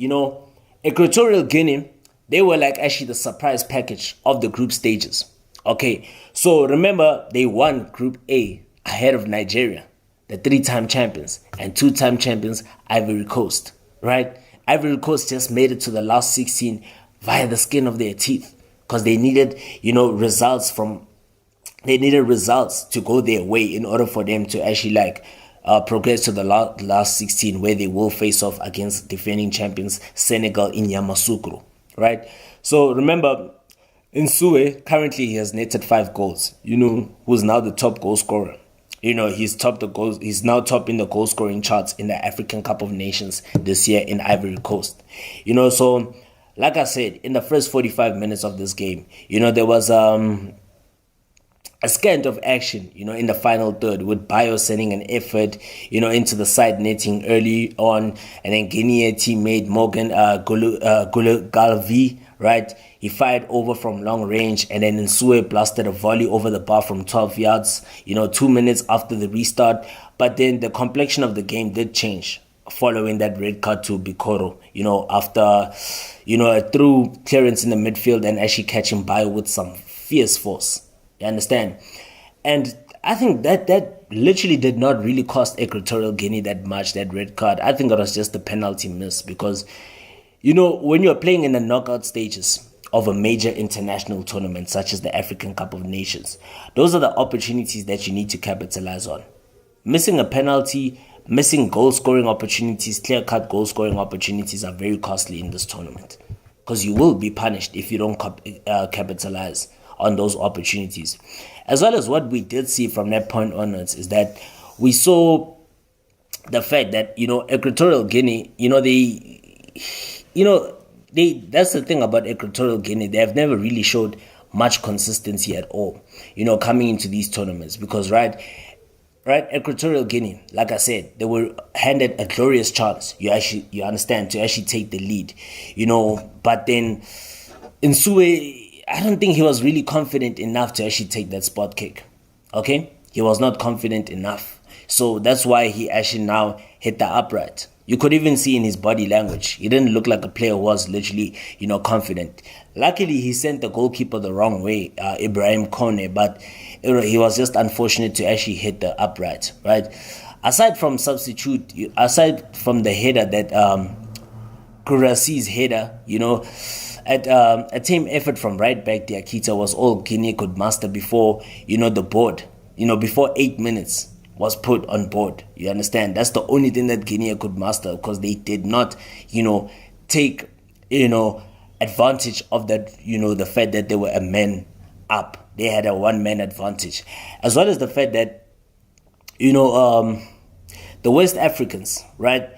S1: Equatorial Guinea, they were like actually the surprise package of the group stages. Okay, so remember, they won Group A ahead of Nigeria, the 3-time champions, and 2-time champions Ivory Coast, right? Ivory Coast just made it to the last 16 via the skin of their teeth because they needed, results to go their way in order for them to actually progress to the last 16, where they will face off against defending champions Senegal in Yamoussoukro, right? So remember, Nsue, currently he has netted 5 goals, who's now the top goal scorer. He's now topping the goal scoring charts in the African Cup of Nations this year in Ivory Coast. So like I said, in the first 45 minutes of this game, there was a scant of action, in the final third, with Bayo sending an effort, into the side netting early on, and then Guinea teammate Morgan Gulugalvi, right? He fired over from long range, and then Nsue blasted a volley over the bar from 12 yards, 2 minutes after the restart. But then the complexion of the game did change following that red card to Bikoro, after, a through clearance in the midfield and actually catching Bayo with some fierce force. You understand? And I think that literally did not really cost Equatorial Guinea that much, that red card. I think it was just a penalty miss because, when you're playing in the knockout stages of a major international tournament such as the African Cup of Nations, those are the opportunities that you need to capitalize on. Missing a penalty, missing goal-scoring opportunities, clear-cut goal-scoring opportunities are very costly in this tournament because you will be punished if you don't capitalize on those opportunities. As well as what we did see from that point onwards is that we saw the fact that, Equatorial Guinea, that's the thing about Equatorial Guinea. They have never really showed much consistency at all, coming into these tournaments because, right, Equatorial Guinea, like I said, they were handed a glorious chance, you understand, to actually take the lead, but then Nsue, I don't think he was really confident enough to actually take that spot kick. Okay? He was not confident enough. So that's why he actually now hit the upright. You could even see in his body language. He didn't look like a player who was literally, confident. Luckily, he sent the goalkeeper the wrong way, Ibrahim Kone, but he was just unfortunate to actually hit the upright, right? Aside from the header that Kurasi's header, a team effort from right back Diakita was all Guinea could muster before, the board, before 8 minutes was put on board. You understand? That's the only thing that Guinea could muster because they did not, take, advantage of that, the fact that they were a man up. They had a one-man advantage. As well as the fact that, the West Africans, right,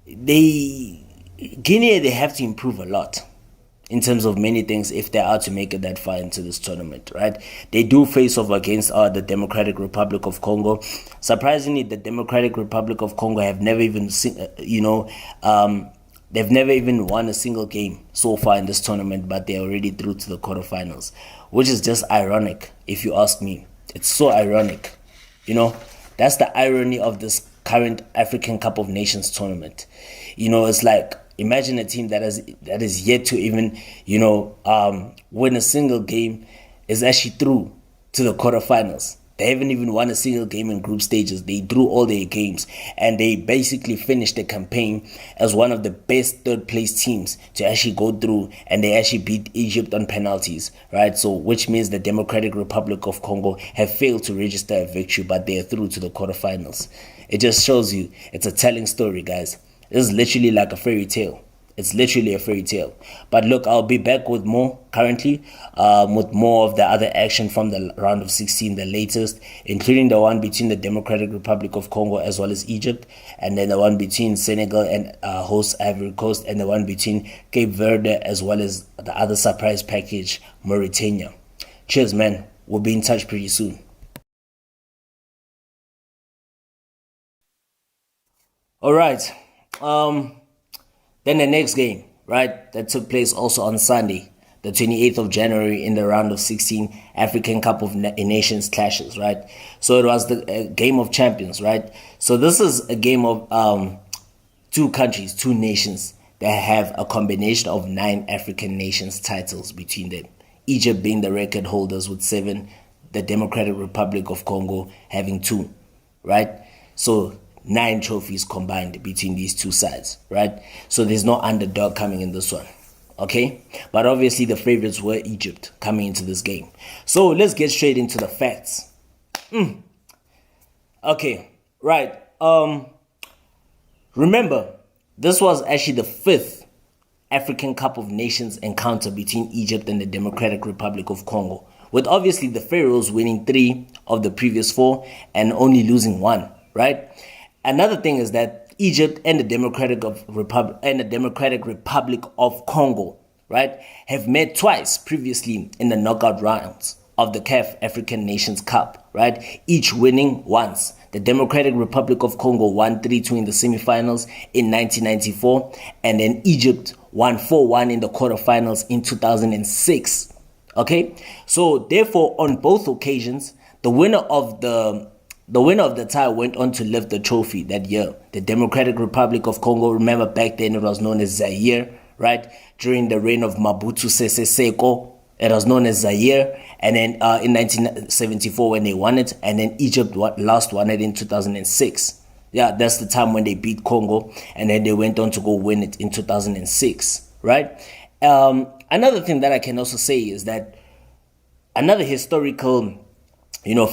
S1: Guinea, they have to improve a lot in terms of many things if they are to make it that far into this tournament, right? They do face off against the Democratic Republic of Congo. Surprisingly, the Democratic Republic of Congo have never even they've never even won a single game so far in this tournament, but they're already through to the quarterfinals, which is just ironic, if you ask me. It's so ironic, That's the irony of this current African Cup of Nations tournament. It's like, imagine a team that is yet to even, win a single game is actually through to the quarterfinals. They haven't even won a single game in group stages. They drew all their games and they basically finished the campaign as one of the best third place teams to actually go through, and they actually beat Egypt on penalties, right? So which means the Democratic Republic of Congo have failed to register a victory, but they are through to the quarterfinals. It just shows you it's a telling story, guys. This is literally like a fairy tale. It's literally a fairy tale. But look, I'll be back with more currently, with more of the other action from the round of 16, the latest, including the one between the Democratic Republic of Congo as well as Egypt, and then the one between Senegal and host Ivory Coast, and the one between Cape Verde as well as the other surprise package, Mauritania. Cheers, man. We'll be in touch pretty soon. All right. Then the next game, right, that took place also on Sunday, the 28th of January in the round of 16 African Cup of Nations clashes, right? So it was the game of champions, right? So this is a game of two countries, two nations that have a combination of 9 African nations titles between them. Egypt being the record holders with 7, the Democratic Republic of Congo having 2, right? So 9 trophies combined between these two sides, right? So there's no underdog coming in this one, okay? But obviously the favorites were Egypt coming into this game. So let's get straight into the facts. Okay, right. Remember, this was actually the 5th African Cup of Nations encounter between Egypt and the Democratic Republic of Congo, with obviously the Pharaohs winning 3 of the previous 4 and only losing 1, right? Another thing is that Egypt and the Democratic Republic of Congo, right, have met twice previously in the knockout rounds of the CAF African Nations Cup, right? Each winning once. The Democratic Republic of Congo won 3-2 in the semifinals in 1994, and then Egypt won 4-1 in the quarterfinals in 2006. Okay, so therefore, on both occasions, the winner of the tie went on to lift the trophy that year. The Democratic Republic of Congo, remember back then it was known as Zaire, right? During the reign of Mobutu Sese Seko, it was known as Zaire. And then in 1974 when they won it, and then Egypt last won it in 2006. Yeah, that's the time when they beat Congo, and then they went on to go win it in 2006, right? Another thing that I can also say is that another historical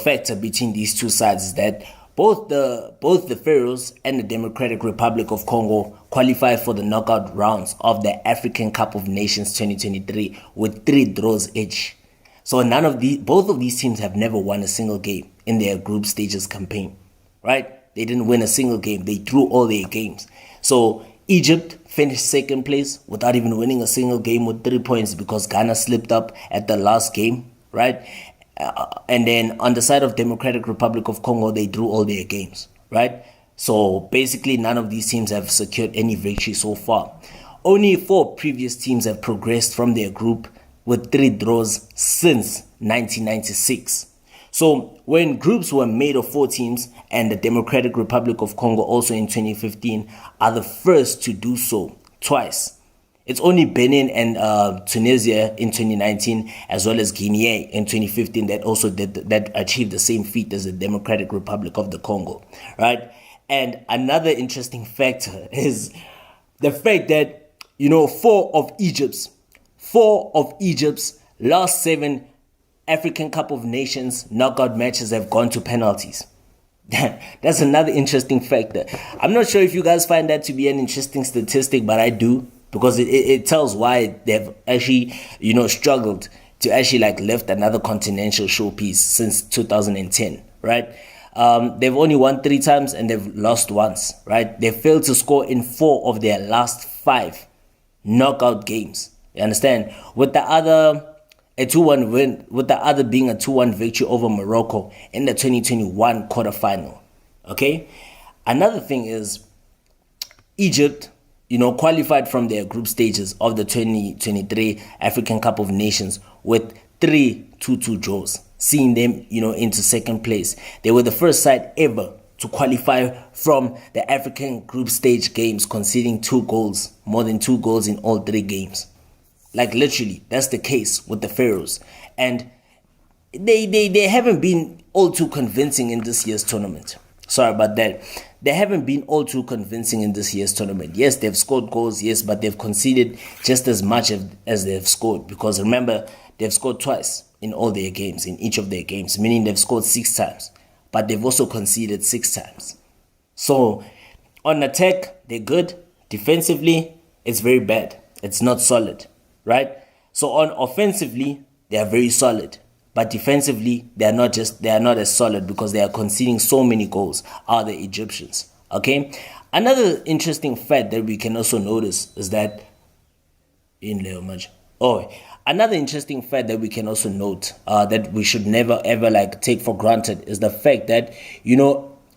S1: factor between these two sides is that both the Pharaohs and the Democratic Republic of Congo qualified for the knockout rounds of the African Cup of Nations 2023 with 3 draws each. So both of these teams have never won a single game in their group stages campaign, right? They didn't win a single game. They drew all their games. So Egypt finished second place without even winning a single game with 3 points because Ghana slipped up at the last game, right? And then on the side of Democratic Republic of Congo, they drew all their games, right? So basically, none of these teams have secured any victory so far. Only 4 previous teams have progressed from their group with 3 draws since 1996. So when groups were made of 4 teams, and the Democratic Republic of Congo also in 2015 are the first to do so twice. It's only Benin and Tunisia in 2019, as well as Guinea in 2015 that achieved the same feat as the Democratic Republic of the Congo, right? And another interesting factor is the fact that 4 of Egypt's last 7 African Cup of Nations knockout matches have gone to penalties. That's another interesting factor. I'm not sure if you guys find that to be an interesting statistic, but I do, because it tells why they've actually, struggled to actually lift another continental showpiece since 2010, right? They've only won 3 times and they've lost once, right? They failed to score in 4 of their last 5 knockout games. You understand? With the other a 2-1 win, with the other being a 2-1 victory over Morocco in the 2021 quarterfinal. Okay? Another thing is Egypt, qualified from their group stages of the 2023 African Cup of Nations with 3 2-2 draws, seeing them, into second place. They were the first side ever to qualify from the African group stage games, conceding 2 goals, more than 2 goals in all 3 games. Literally, that's the case with the Pharaohs. And they haven't been all too convincing in this year's tournament. Sorry about that. They haven't been all too convincing in this year's tournament. Yes, they've scored goals, yes, but they've conceded just as much as they've scored. Because remember, they've scored twice in all their games, in each of their games, meaning they've scored 6 times. But they've also conceded 6 times. So, on attack, they're good. Defensively, it's very bad. It's not solid, right? So on offensively, they are very solid. But defensively, they are not as solid because they are conceding so many goals, are the Egyptians. Okay? Another interesting fact that we can also notice is that another interesting fact that we can also note that we should never ever take for granted is the fact that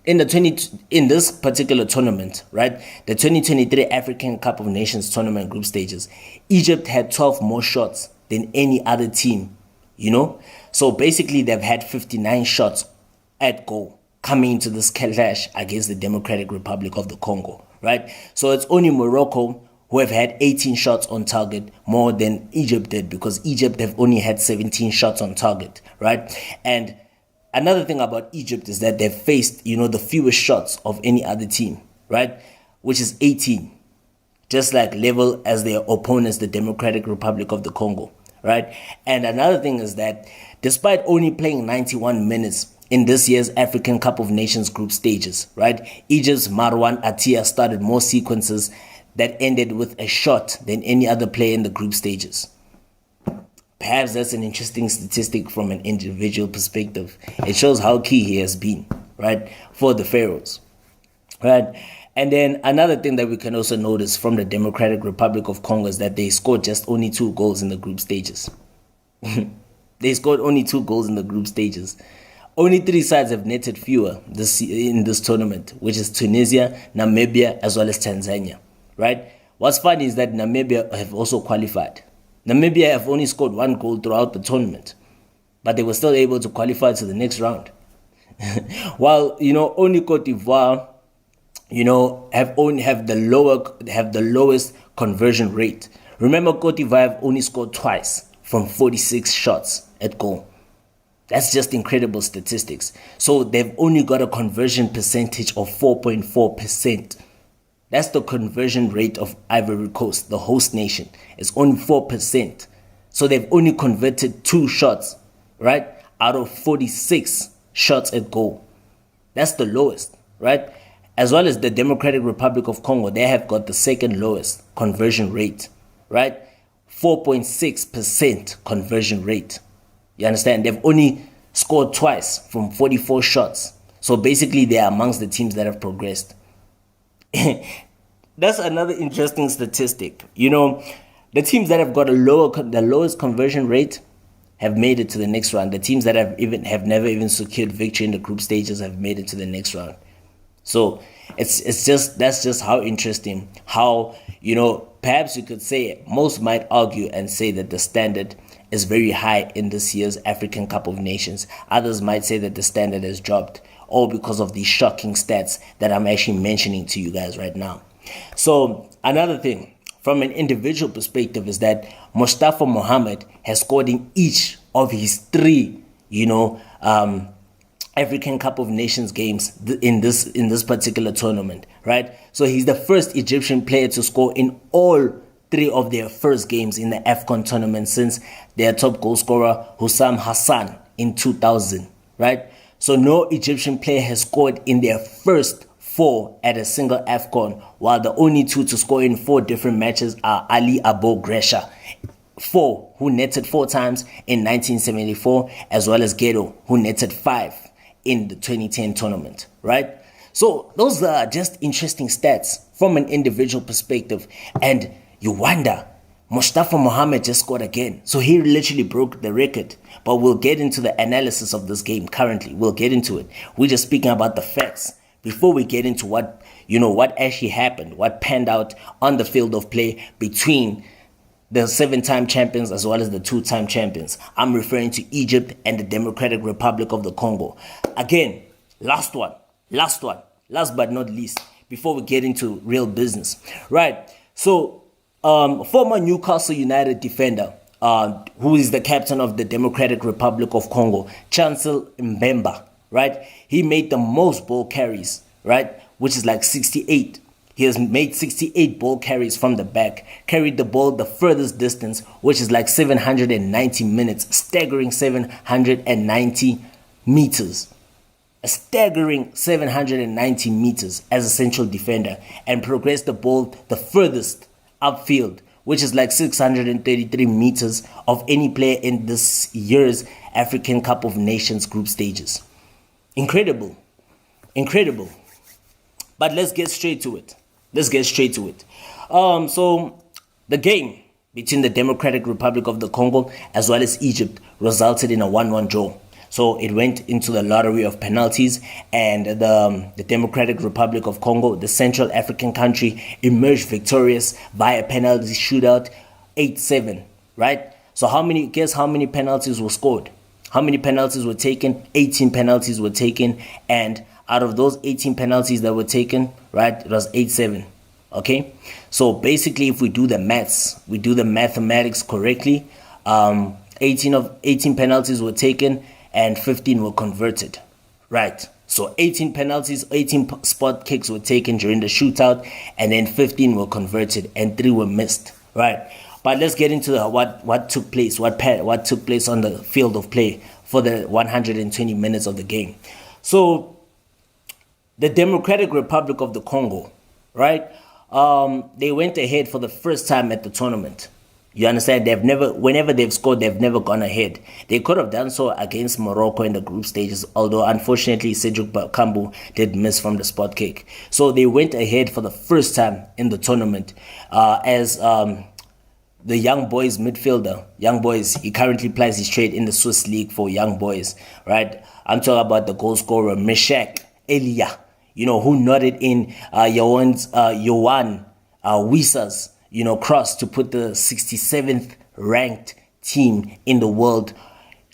S1: in this particular tournament, right, the 2023 African Cup of Nations tournament group stages, Egypt had 12 more shots than any other team. So basically they've had 59 shots at goal coming into this clash against the Democratic Republic of the Congo, right? So it's only Morocco who have had 18 shots on target more than Egypt did, because Egypt have only had 17 shots on target, right? And another thing about Egypt is that they've faced, the fewest shots of any other team, right? Which is 18, just like level as their opponents, the Democratic Republic of the Congo, right? And another thing is that despite only playing 91 minutes in this year's African Cup of Nations group stages, right, Egypt's Marwan Attia started more sequences that ended with a shot than any other player in the group stages. Perhaps that's an interesting statistic from an individual perspective. It shows how key he has been, right, for the Pharaohs, right? And then another thing that we can also notice from the Democratic Republic of Congo is that they scored just only 2 goals in the group stages. They scored only 2 goals in the group stages. Only 3 sides have netted fewer in this tournament, which is Tunisia, Namibia, as well as Tanzania, right? What's funny is that Namibia have also qualified. Namibia have only scored 1 goal throughout the tournament, but they were still able to qualify to the next round. While, only Cote d'Ivoire, have the lowest conversion rate. Remember, Cote d'Ivoire have only scored twice from 46 shots at goal. That's just incredible statistics. So they've only got a conversion percentage of 4.4%. That's the conversion rate of Ivory Coast, the host nation. It's only 4%. So they've only converted 2 shots, right, out of 46 shots at goal. That's the lowest, right? As well as the Democratic Republic of Congo, they have got the second lowest conversion rate, right? 4.6% conversion rate. You understand? They've only scored twice from 44 shots. So basically, they are amongst the teams that have progressed. That's another interesting statistic. The teams that have got the lowest conversion rate have made it to the next round. The teams that have never even secured victory in the group stages have made it to the next round. So that's just how interesting, how, perhaps you could say, most might argue and say that the standard is very high in this year's African Cup of Nations. Others might say that the standard has dropped, all because of these shocking stats that I'm actually mentioning to you guys right now. So another thing from an individual perspective is that Mustafa Mohamed has scored in each of his 3, African Cup of Nations games in this particular tournament, right? So he's the first Egyptian player to score in all 3 of their first games in the AFCON tournament since their top goal scorer Hussam Hassan in 2000, right? So no Egyptian player has scored in their first 4 at a single AFCON, while the only 2 to score in 4 different matches are Ali Abo Gresha, 4, who netted 4 times in 1974, as well as Ghetto, who netted 5 in the 2010 tournament, right? So those are just interesting stats from an individual perspective. And you wonder, Mustafa Mohamed just scored again. So he literally broke the record. But we'll get into the analysis of this game currently. We'll get into it. We're just speaking about the facts before we get into what actually happened, what panned out on the field of play between the 7-time champions as well as the 2-time champions. I'm referring to Egypt and the Democratic Republic of the Congo. Again, last but not least, before we get into real business. Right, so former Newcastle United defender, who is the captain of the Democratic Republic of Congo, Chancel Mbemba, right? He made the most ball carries, right? Which is like 68. He has made 68 ball carries from the back, carried the ball the furthest distance, which is like 790 minutes, staggering 790 meters. A staggering 790 meters as a central defender, and progressed the ball the furthest upfield, which is like 633 meters of any player in this year's African Cup of Nations group stages. Incredible. Incredible. But let's get straight to it. So the game between the Democratic Republic of the Congo as well as Egypt resulted in a 1-1 draw. So it went into the lottery of penalties, and the Democratic Republic of Congo, the Central African country, emerged victorious via penalty shootout 8-7, right? So guess how many penalties were scored? How many penalties were taken? 18 penalties were taken, and out of those 18 penalties that were taken, right, it was 8-7. Okay, so basically, if we do the mathematics correctly, 18 penalties were taken and 15 were converted, right? So 18 penalties, 18 spot kicks were taken during the shootout, and then 15 were converted and 3 were missed, right? But let's get into what took place, what took place on the field of play for the 120 minutes of the game. So the Democratic Republic of the Congo, right? They went ahead for the first time at the tournament. You understand? Whenever they've scored, they've never gone ahead. They could have done so against Morocco in the group stages, although unfortunately Cedric Bakambu did miss from the spot kick. So they went ahead for the first time in the tournament as the Young Boys midfielder. Young Boys, he currently plies his trade in the Swiss league for Young Boys, right? I'm talking about the goal scorer, Meshak Elia, who nodded in Yohan Wissa's, cross to put the 67th ranked team in the world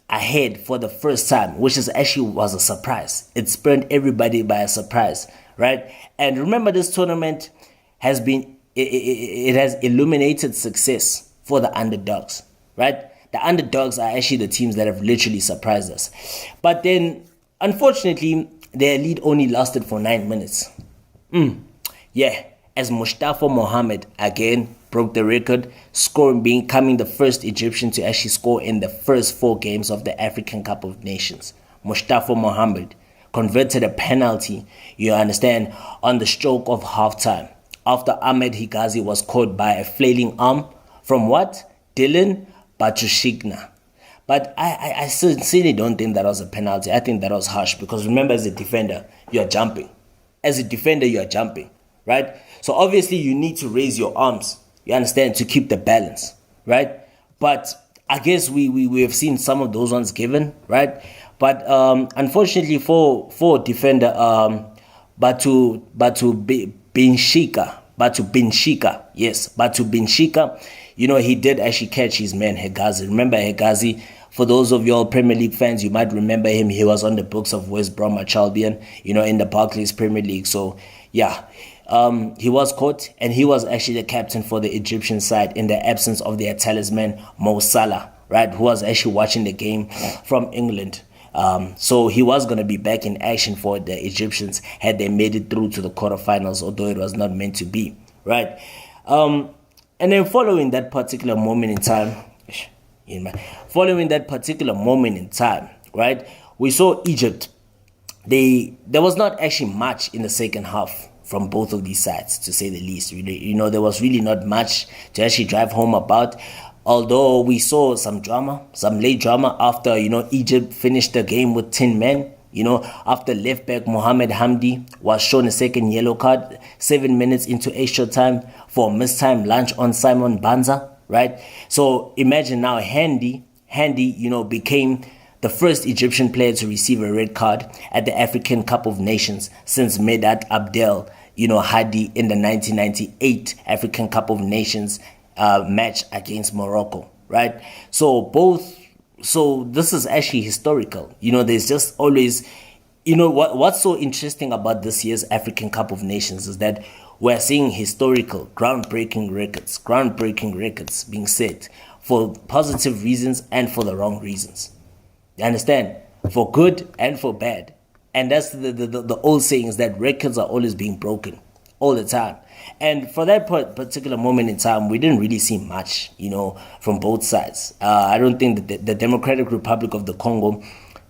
S1: ahead for the first time, which was a surprise. It spurned everybody by a surprise, right? And remember, this tournament has illuminated success for the underdogs, right? The underdogs are actually the teams that have literally surprised us. But then, unfortunately, their lead only lasted for 9 minutes. As Mustafa Mohamed again broke the record, becoming the first Egyptian to actually score in the first 4 games of the African Cup of Nations. Mustafa Mohamed converted a penalty, you understand, on the stroke of halftime, after Ahmed Higazi was caught by a flailing arm from Dylan Batushigna. But I sincerely don't think that was a penalty. I think that was harsh, because remember, as a defender, you are jumping. Right? So obviously you need to raise your arms, you understand, to keep the balance, right? But I guess we have seen some of those ones given, right? But unfortunately for defender Batu Binshika, he did actually catch his man Hegazi. Remember Hegazi, for those of your Premier League fans, you might remember him. He was on the books of West Bromwich Albion, in the Barclays Premier League. So yeah, he was caught, and he was actually the captain for the Egyptian side in the absence of their talisman Mo Salah, right, who was actually watching the game from England. So he was going to be back in action for the Egyptians had they made it through to the quarterfinals, although it was not meant to be, right? And then following that particular moment in time, right, we saw Egypt. There was not actually much in the second half from both of these sides, to say the least. There was really not much to actually drive home about. Although we saw some late drama after, Egypt finished the game with 10 men, after left back Mohamed Hamdi was shown a second yellow card 7 minutes into extra time for a missed-time lunge on Simon Banza, right? So imagine now Handy, became the first Egyptian player to receive a red card at the African Cup of Nations since Medat Abdel, Hadi in the 1998 African Cup of Nations match against Morocco, right? So this is actually historical. There's just always, what's so interesting about this year's African Cup of Nations is that we're seeing historical, groundbreaking records being set for positive reasons and for the wrong reasons. You understand? For good and for bad. And that's the old saying, is that records are always being broken all the time. And for that particular moment in time, we didn't really see much, from both sides. I don't think that the Democratic Republic of the Congo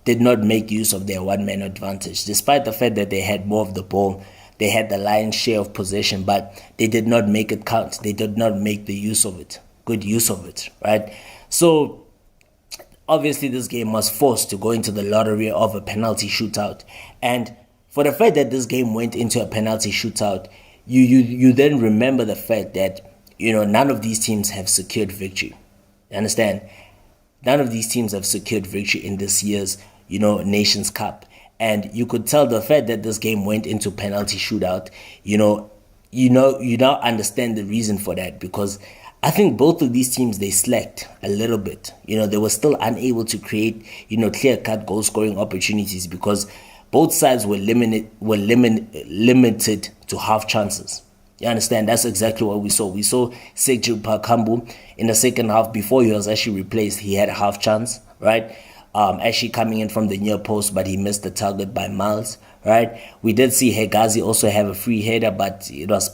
S1: did not make use of their one-man advantage, despite the fact that they had more of the ball they had the lion's share of possession, but they did not make it count. They did not make the use of it, good use of it, right? So obviously this game was forced to go into the lottery of a penalty shootout. And for the fact that this game went into a penalty shootout, you then remember the fact that, none of these teams have secured victory. You understand? None of these teams have secured victory in this year's, Nations Cup. And you could tell the fact that this game went into penalty shootout, you now understand the reason for that, because I think both of these teams, they slacked a little bit. They were still unable to create, clear-cut goal-scoring opportunities because both sides were limited to half chances. You understand? That's exactly what we saw. We saw Sekju Pakambu in the second half. Before he was actually replaced, he had a half chance, right? Actually coming in from the near post, but he missed the target by miles, right? We did see Hegazi also have a free header, but it was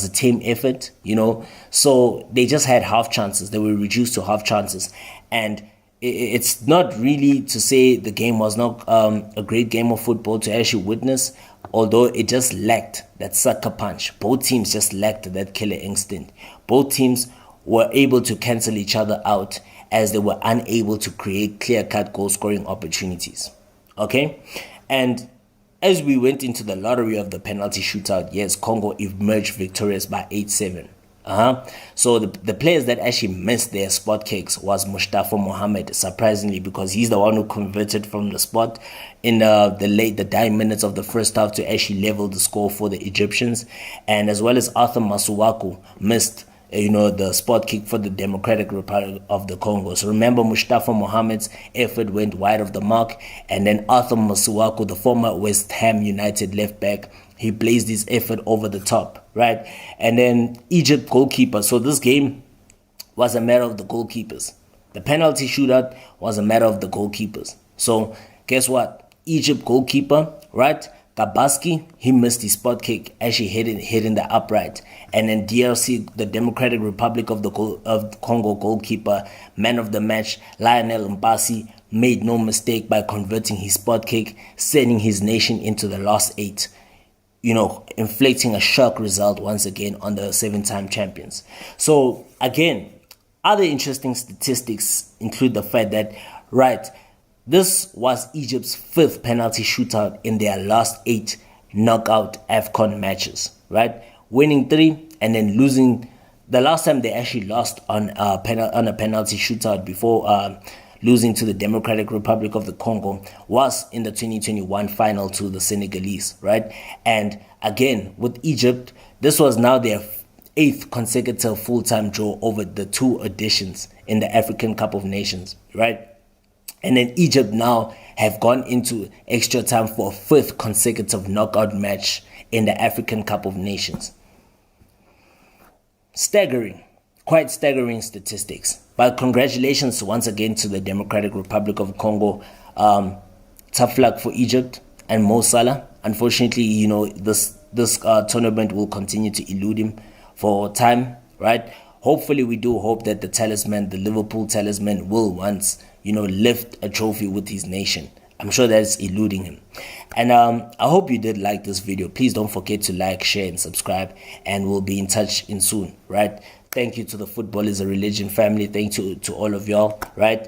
S1: a tame effort, So they just had half chances. They were reduced to half chances. And it's not really to say the game was not a great game of football to actually witness, although it just lacked that sucker punch. Both teams just lacked that killer instinct. Both teams were able to cancel each other out as they were unable to create clear-cut goal-scoring opportunities. Okay? And as we went into the lottery of the penalty shootout, yes, Congo emerged victorious by 8-7. So the players that actually missed their spot kicks was Mustafa Mohamed, surprisingly, because he's the one who converted from the spot in the dying minutes of the first half to actually level the score for the Egyptians, and as well as Arthur Masuaku missed the spot kick for the Democratic Republic of the Congo. So remember, Mustafa Mohamed's effort went wide of the mark, and then Arthur Masuaku, the former West Ham United left back, he placed his effort over the top, right? And then Egypt goalkeeper. So this game was a matter of the goalkeepers. The penalty shootout was a matter of the goalkeepers. So guess what? Egypt goalkeeper, right? Kabaski, he missed his spot kick, actually hitting the upright. And then DRC, the Democratic Republic of Congo goalkeeper, man of the match, Lionel Mpasi, made no mistake by converting his spot kick, sending his nation into the last 8. Inflicting a shock result once again on the 7-time champions. So again, other interesting statistics include the fact that, right, this was Egypt's 5th penalty shootout in their last 8 knockout AFCON matches, right? Winning 3 and then losing. The last time they actually lost on a penalty shootout before losing to the Democratic Republic of the Congo was in the 2021 final to the Senegalese, right? And again, with Egypt, this was now their 8th consecutive full-time draw over the 2 editions in the African Cup of Nations, right? And then Egypt now have gone into extra time for a 5th consecutive knockout match in the African Cup of Nations. Staggering, quite staggering statistics. But congratulations once again to the Democratic Republic of Congo. Tough luck for Egypt and Mo Salah. Unfortunately, this tournament will continue to elude him for time, right? Hopefully, we do hope that the Liverpool talisman, will once, lift a trophy with his nation. I'm sure that's eluding him. And I hope you did like this video. Please don't forget to like, share, and subscribe. And we'll be in touch in soon, right? Thank you to the Football is a Religion family. Thank you to all of y'all, right?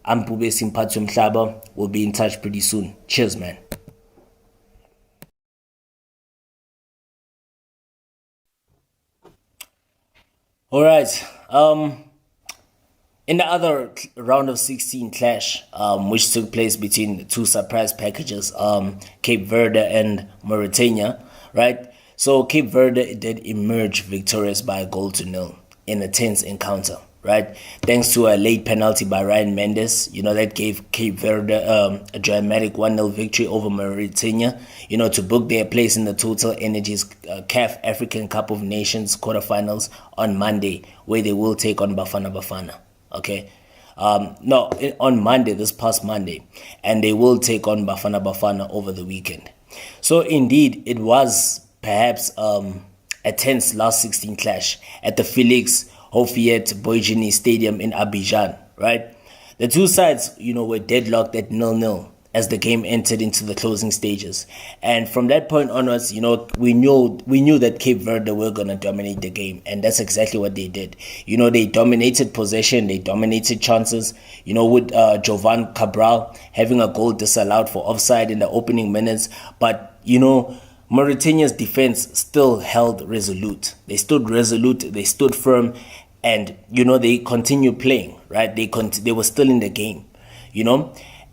S1: I'm Pube Simpatio Mhlaba. We'll be in touch pretty soon. Cheers, man. All right. In the other round of 16 clash, which took place between the 2 surprise packages, Cape Verde and Mauritania, right? So Cape Verde did emerge victorious by a 0-0 in a tense encounter, right? Thanks to a late penalty by Ryan Mendes, that gave Cape Verde a dramatic 1-0 victory over Mauritania, to book their place in the Total Energies CAF African Cup of Nations quarterfinals on Monday, where they will take on Bafana Bafana, okay? On Monday, this past Monday, and they will take on Bafana Bafana over the weekend. So indeed, it was perhaps a tense last 16 clash at the Felix Houphouët-Boigny Stadium in Abidjan, right? The two sides, were deadlocked at 0-0 as the game entered into the closing stages. And from that point onwards, we knew that Cape Verde were going to dominate the game, and that's exactly what they did. They dominated possession, they dominated chances, with Jovan Cabral having a goal disallowed for offside in the opening minutes. But, Mauritania's defense still held resolute. They stood resolute, they stood firm, and, they continued playing, right? They were still in the game,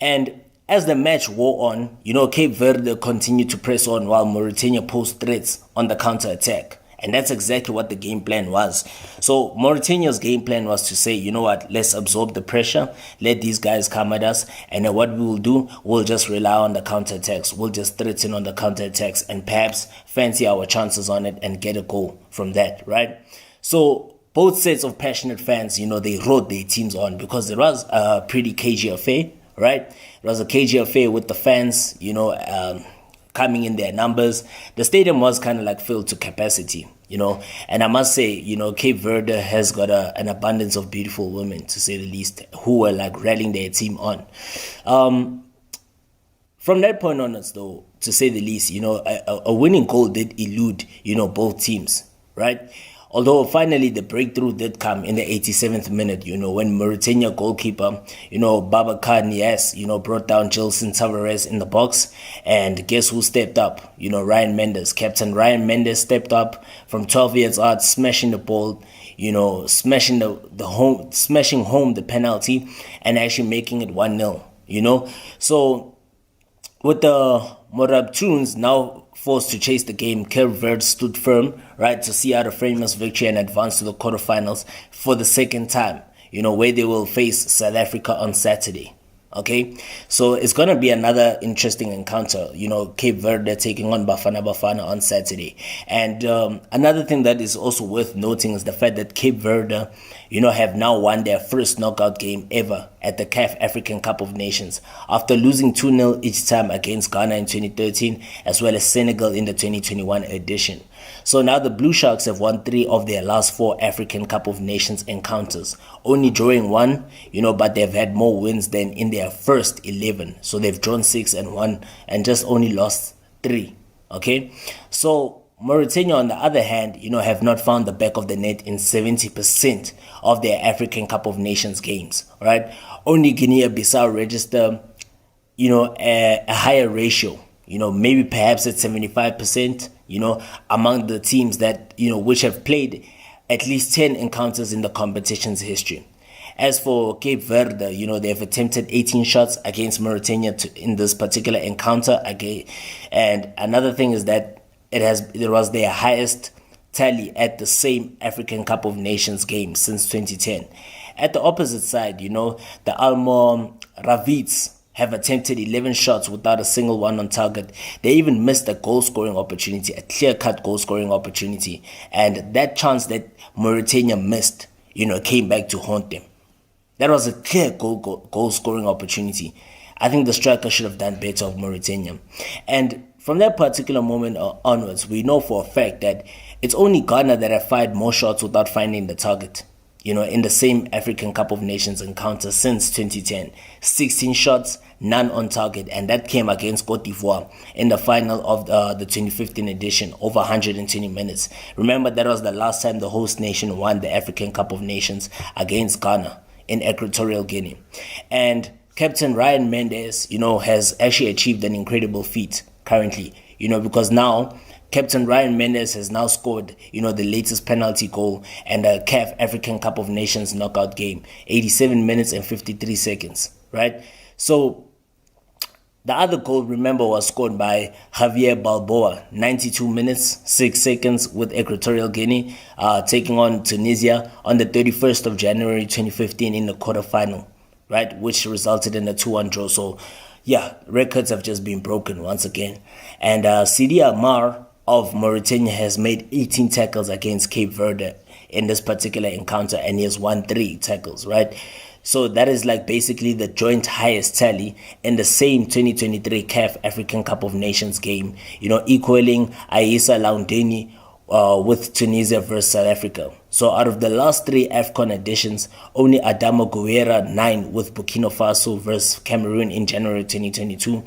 S1: and as the match wore on, Cape Verde continued to press on while Mauritania posed threats on the counter-attack. And that's exactly what the game plan was. So Mauritania's game plan was to say, let's absorb the pressure, let these guys come at us, and then what we will do, we'll just rely on the counter-attacks. We'll just threaten on the counter-attacks and perhaps fancy our chances on it and get a goal from that, right? So both sets of passionate fans, they rode their teams on because it was a pretty cagey affair, right? It was a cagey affair with the fans, coming in their numbers. The stadium was kind of like filled to capacity, and I must say, Cape Verde has got an abundance of beautiful women, to say the least, who were like rallying their team on. From that point onwards, though, to say the least, a winning goal did elude, both teams, right? Although finally the breakthrough did come in the 87th minute, when Mauritania goalkeeper, Babacar Niasse, brought down Gilson Tavares in the box. And guess who stepped up? Ryan Mendes. Captain Ryan Mendes stepped up from 12 yards out, smashing the ball, smashing smashing home the penalty and actually making it 1-0, So with the Morabtunes now forced to chase the game, Cape Verde stood firm, right, to see out a famous victory and advance to the quarterfinals for the second time, where they will face South Africa on Saturday. Okay, so it's going to be another interesting encounter, Cape Verde taking on Bafana Bafana on Saturday. And another thing that is also worth noting is the fact that Cape Verde, have now won their first knockout game ever at the CAF African Cup of Nations after losing 2-0 each time against Ghana in 2013 as well as Senegal in the 2021 edition. So now the Blue Sharks have won 3 of their last 4 African Cup of Nations encounters, only drawing 1, but they've had more wins than in their first 11. So they've drawn 6 and won and just only lost 3. Okay, so Mauritania, on the other hand, have not found the back of the net in 70% of their African Cup of Nations games, right? Only Guinea-Bissau register, a higher ratio, maybe perhaps at 75%, among the teams that, which have played at least 10 encounters in the competition's history. As for Cape Verde, they've attempted 18 shots against Mauritania in this particular encounter. And another thing is that it was their highest tally at the same African Cup of Nations game since 2010. At the opposite side, the Almo Ravids have attempted 11 shots without a single one on target. They even missed a goal-scoring opportunity, a clear-cut goal-scoring opportunity. And that chance that Mauritania missed, came back to haunt them. That was a clear goal-scoring opportunity. I think the striker should have done better of Mauritania. And from that particular moment onwards, we know for a fact that it's only Ghana that have fired more shots without finding the target, in the same African Cup of Nations encounter since 2010. 16 shots, none on target, and that came against Cote d'Ivoire in the final of the 2015 edition, over 120 minutes. Remember, that was the last time the host nation won the African Cup of Nations against Ghana in Equatorial Guinea. And Captain Ryan Mendes, has actually achieved an incredible feat currently, because now Captain Ryan Mendes has now scored, the latest penalty goal and a CAF African Cup of Nations knockout game, 87 minutes and 53 seconds, right? So the other goal, remember, was scored by Javier Balboa, 92 minutes, 6 seconds with Equatorial Guinea, taking on Tunisia on the 31st of January 2015 in the quarterfinal, right, which resulted in a 2-1 draw. So yeah, records have just been broken once again. And Sidi Amar of Mauritania has made 18 tackles against Cape Verde in this particular encounter, and he has won 3 tackles, right? So that is like basically the joint highest tally in the same 2023 CAF African Cup of Nations game, equaling Aissa Laoundeni with Tunisia versus South Africa. So out of the last 3 AFCON editions, only Adama Guerra 9 with Burkina Faso versus Cameroon in January 2022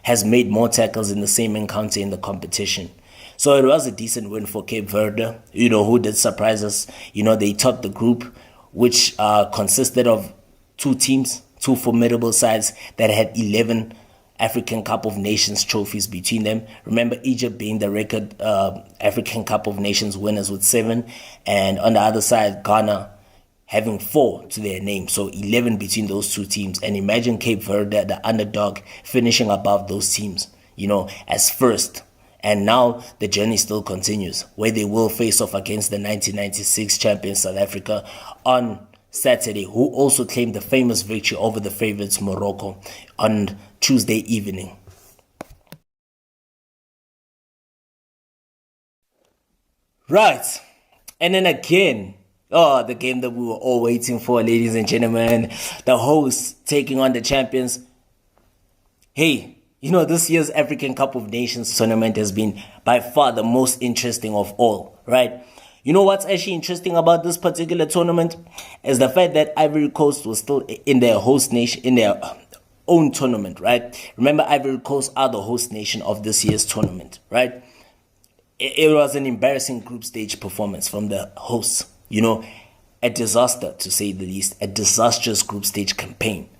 S1: has made more tackles in the same encounter in the competition. So it was a decent win for Cape Verde, who did surprise us. They topped the group, which consisted of 2 teams, 2 formidable sides that had 11 African Cup of Nations trophies between them. Remember, Egypt being the record African Cup of Nations winners with 7, and on the other side, Ghana having 4 to their name, so 11 between those 2 teams. And imagine Cape Verde, the underdog, finishing above those teams, as first. And now the journey still continues, where they will face off against the 1996 champion South Africa on Saturday, who also claimed the famous victory over the favorites Morocco on Tuesday evening. Right. And then again, the game that we were all waiting for, ladies and gentlemen, the hosts taking on the champions. Hey, this year's African Cup of Nations tournament has been by far the most interesting of all, right? You know what's actually interesting about this particular tournament is the fact that Ivory Coast was still in their host nation, in their own tournament, right? Remember, Ivory Coast are the host nation of this year's tournament, right? It was an embarrassing group stage performance from the hosts, a disaster to say the least, a disastrous group stage campaign.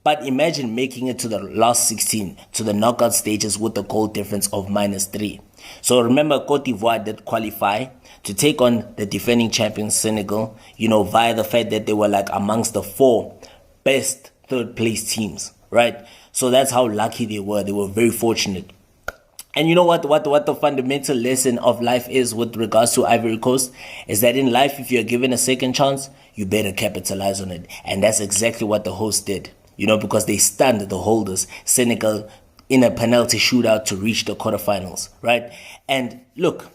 S1: But imagine making it to the last 16, to the knockout stages with a goal difference of -3. So remember, Cote d'Ivoire did qualify to take on the defending champions Senegal, via the fact that they were like amongst the 4 best third place teams, right? So that's how lucky they were. They were very fortunate. And you know what the fundamental lesson of life is with regards to Ivory Coast is that in life, if you're given a second chance, you better capitalize on it. And that's exactly what the hosts did. Because they stunned the holders, Senegal, in a penalty shootout to reach the quarterfinals, right? And look,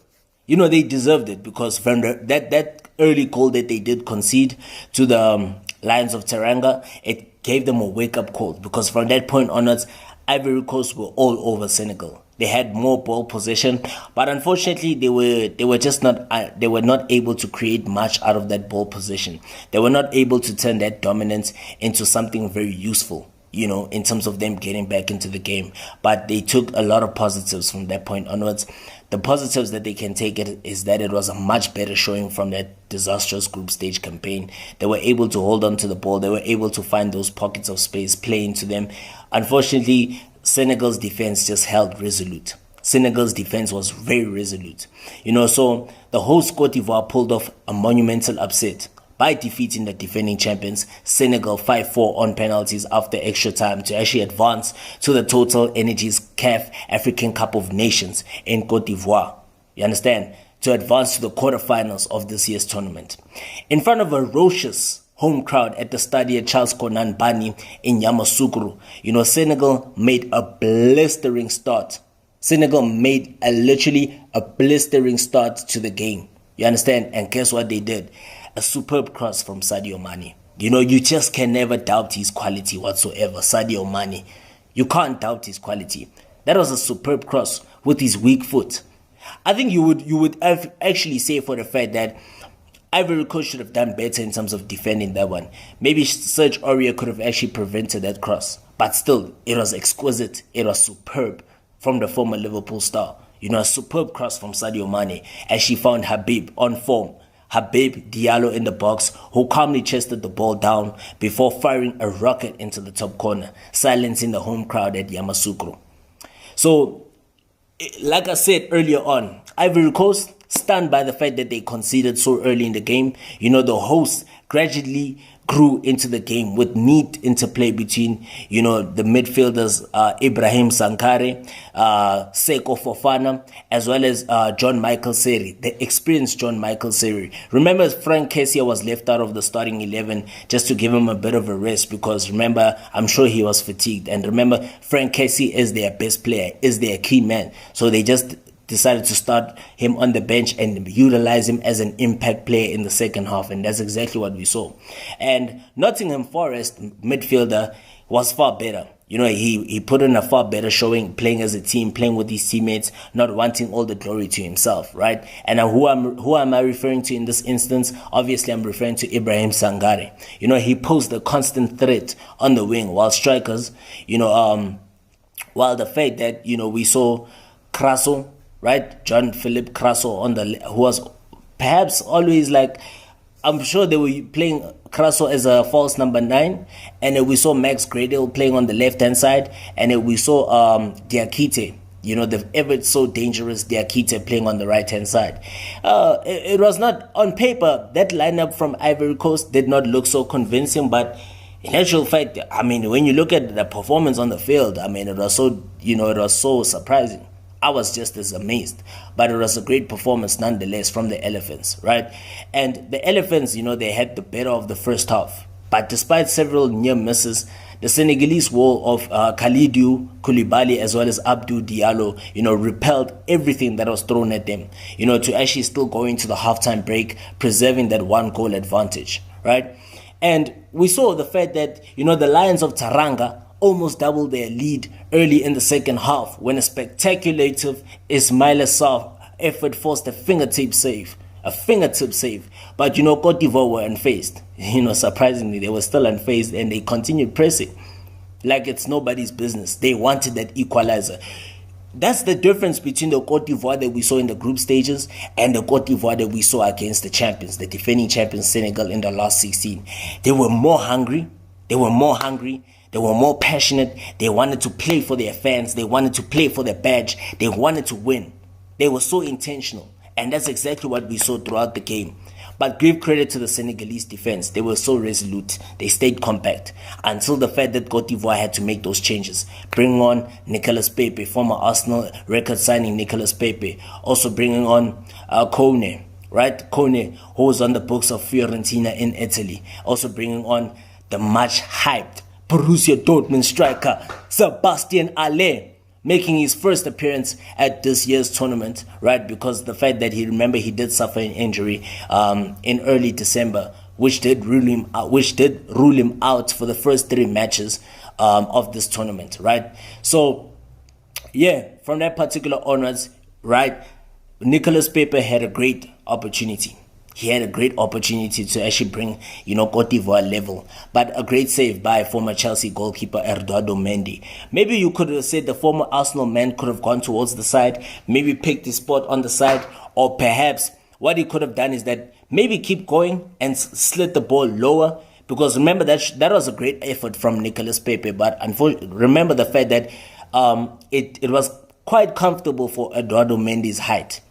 S1: they deserved it because from that early goal that they did concede to the Lions of Teranga, it gave them a wake-up call because from that point onwards, Ivory Coast were all over Senegal. They had more ball possession, but unfortunately, they were just not able to create much out of that ball possession. They were not able to turn that dominance into something very useful, in terms of them getting back into the game. But they took a lot of positives from that point onwards. The positives that they can take it is that it was a much better showing from that disastrous group stage campaign. They were able to hold on to the ball. They were able to find those pockets of space, play into them. Unfortunately, Senegal's defense just held resolute. Senegal's defense was very resolute. So the host Cote d'Ivoire pulled off a monumental upset by defeating the defending champions Senegal 5-4 on penalties after extra time to actually advance to the Total Energies CAF African Cup of Nations in Cote d'Ivoire. You understand? To advance to the quarterfinals of this year's tournament. In front of a ferocious home crowd at the Stadio Charles Konan Bani in Yamoussoukro, Senegal made a blistering start. Senegal made literally a blistering start to the game. You understand? And guess what they did? A superb cross from Sadio Mane. You just can never doubt his quality whatsoever. Sadio Mane. You can't doubt his quality. That was a superb cross with his weak foot. I think you would actually say for the fact that Ivory Coast should have done better in terms of defending that one. Maybe Serge Aurier could have actually prevented that cross. But still, it was exquisite. It was superb from the former Liverpool star. A superb cross from Sadio Mane as she found Habib on form. Habib Diallo in the box, who calmly chested the ball down before firing a rocket into the top corner, silencing the home crowd at Yamoussoukro. So, like I said earlier on, Ivory Coast, stunned by the fact that they conceded so early in the game. The hosts gradually grew into the game with neat interplay between, the midfielders Ibrahim Sankare, Seko Fofana, as well as John Michael Seri, the experienced John Michael Seri. Remember, Frank Kessie was left out of the starting 11 just to give him a bit of a rest because, remember, I'm sure he was fatigued. And remember, Frank Kessie is their best player, is their key man. So they just decided to start him on the bench and utilize him as an impact player in the second half, and that's exactly what we saw. And Nottingham Forest midfielder was far better. He put in a far better showing, playing as a team, playing with his teammates, not wanting all the glory to himself, right? And who am I referring to in this instance? Obviously, I'm referring to Ibrahim Sangare. He posed a constant threat on the wing, while strikers, while the fact that we saw Kraso, right, John-Philippe Kraso who was perhaps always I'm sure they were playing Kraso as a false number 9, and then we saw Max Gradel playing on the left-hand side, and then we saw Diakite, the ever so dangerous Diakite playing on the right-hand side. It was not, on paper, that lineup from Ivory Coast did not look so convincing, but in actual fact, when you look at the performance on the field, it was so, it was so surprising. I was just as amazed, but it was a great performance nonetheless from the Elephants, right? And the Elephants, they had the better of the first half, but despite several near misses, the Senegalese wall of Kalidou Koulibaly as well as Abdou Diallo, repelled everything that was thrown at them, to actually still go into the halftime break, preserving that 1-goal advantage, right? And we saw the fact that, the Lions of Taranga almost doubled their lead early in the second half when a spectaculative Ismaila Sarr effort forced a fingertip save. But Cote d'Ivoire were unfazed. Surprisingly, they were still unfazed, and they continued pressing like it's nobody's business. They wanted that equalizer. That's the difference between the Cote d'Ivoire that we saw in the group stages and the Cote d'Ivoire that we saw against the champions, the defending champions Senegal in the last 16. They were more hungry. They were more passionate. They wanted to play for their fans. They wanted to play for their badge. They wanted to win. They were so intentional. And that's exactly what we saw throughout the game. But give credit to the Senegalese defense. They were so resolute. They stayed compact until the fact that Cote d'Ivoire had to make those changes. Bringing on Nicolas Pepe, former Arsenal record signing Nicolas Pepe. Also bringing on Kone, right? Kone, who was on the books of Fiorentina in Italy. Also bringing on the much hyped Borussia Dortmund striker Sebastian Haller, making his first appearance at this year's tournament, right? Because the fact that he did suffer an injury in early December, which did rule him out for the first 3 matches of this tournament, right? So, yeah, from that particular onwards, right, Nicolas Pepe had a great opportunity. He had a great opportunity to actually bring, Cote d'Ivoire level. But a great save by former Chelsea goalkeeper Eduardo Mendy. Maybe you could have said the former Arsenal man could have gone towards the side, maybe picked his spot on the side, or perhaps what he could have done is that maybe keep going and slit the ball lower. Because remember that was a great effort from Nicolas Pepe. But unfortunately, remember the fact that it was quite comfortable for Eduardo Mendy's height,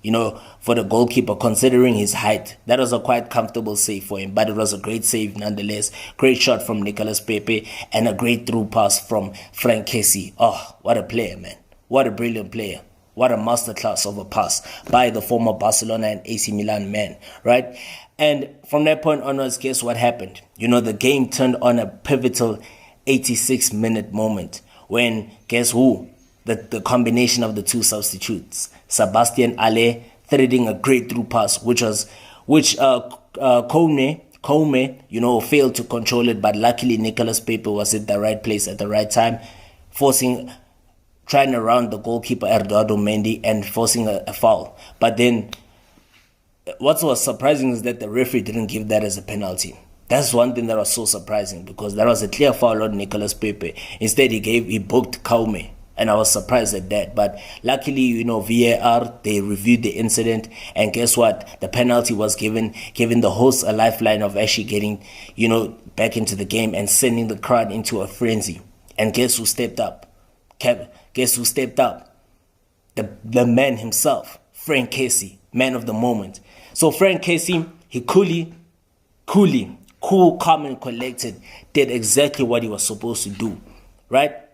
S1: for the goalkeeper, considering his height. That was a quite comfortable save for him, but it was a great save nonetheless. Great shot from Nicolas Pepe and a great through pass from Franck Kessie. Oh, what a player, man. What a brilliant player. What a masterclass of a pass by the former Barcelona and AC Milan man, right? And from that point onwards, guess what happened? The game turned on a pivotal 86-minute moment when, guess who? The combination of the 2 substitutes, Sebastian Haller threading a great through pass, which Kone, failed to control it, but luckily Nicolas Pepe was at the right place at the right time, trying around the goalkeeper Eduardo Mendy and forcing a foul. But then, what was surprising is that the referee didn't give that as a penalty. That's one thing that was so surprising, because that was a clear foul on Nicolas Pepe. Instead, he booked Kaume. And I was surprised at that. But luckily, VAR, they reviewed the incident. And guess what? The penalty was giving the hosts a lifeline of actually getting, back into the game and sending the crowd into a frenzy. And guess who stepped up? Guess who stepped up? The man himself, Franck Kessie, man of the moment. So Franck Kessie, he cool, calm and collected, did exactly what he was supposed to do, right?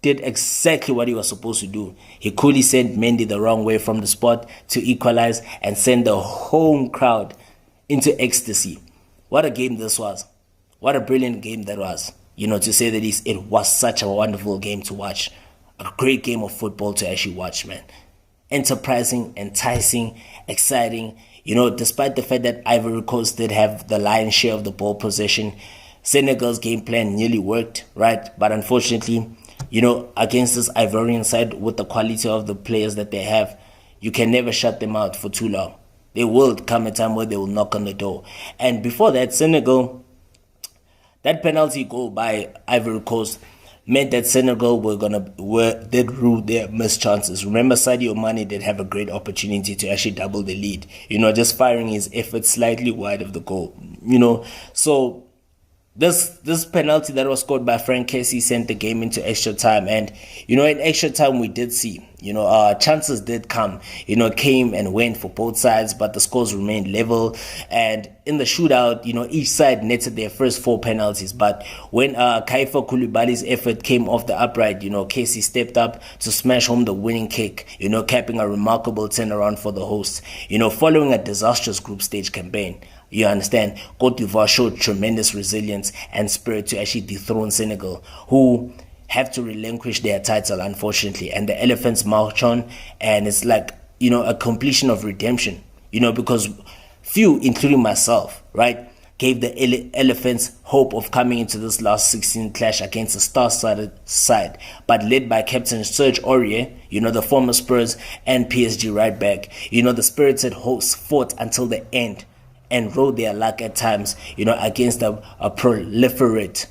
S1: Did exactly what he was supposed to do. He coolly sent Mendy the wrong way from the spot to equalize and send the home crowd into ecstasy. What a game this was. What a brilliant game that was. To say the least, it was such a wonderful game to watch. A great game of football to actually watch, man. Enterprising, enticing, exciting. Despite the fact that Ivory Coast did have the lion's share of the ball possession, Senegal's game plan nearly worked, right? But unfortunately, against this Ivorian side with the quality of the players that they have, you can never shut them out for too long. There will come a time where they will knock on the door. And before that, Senegal, that penalty goal by Ivory Coast meant that Senegal did rule their missed chances. Remember, Sadio Mane did have a great opportunity to actually double the lead. Just firing his effort slightly wide of the goal. So this penalty that was scored by Frank Kessie sent the game into extra time. And, in extra time we did see, chances did come, came and went for both sides, but the scores remained level. And in the shootout, each side netted their first 4 penalties. But when Kaifa Koulibaly's effort came off the upright, Kessie stepped up to smash home the winning kick, capping a remarkable turnaround for the hosts, following a disastrous group stage campaign. You understand? Cote d'Ivoire showed tremendous resilience and spirit to actually dethrone Senegal, who have to relinquish their title, unfortunately. And the Elephants march on, and it's like, a completion of redemption, because few, including myself, right, gave the Elephants hope of coming into this last 16 clash against a star-studded side, but led by Captain Serge Aurier, the former Spurs and PSG right back. The spirited hosts fought until the end and rode their luck at times, against a proliferate,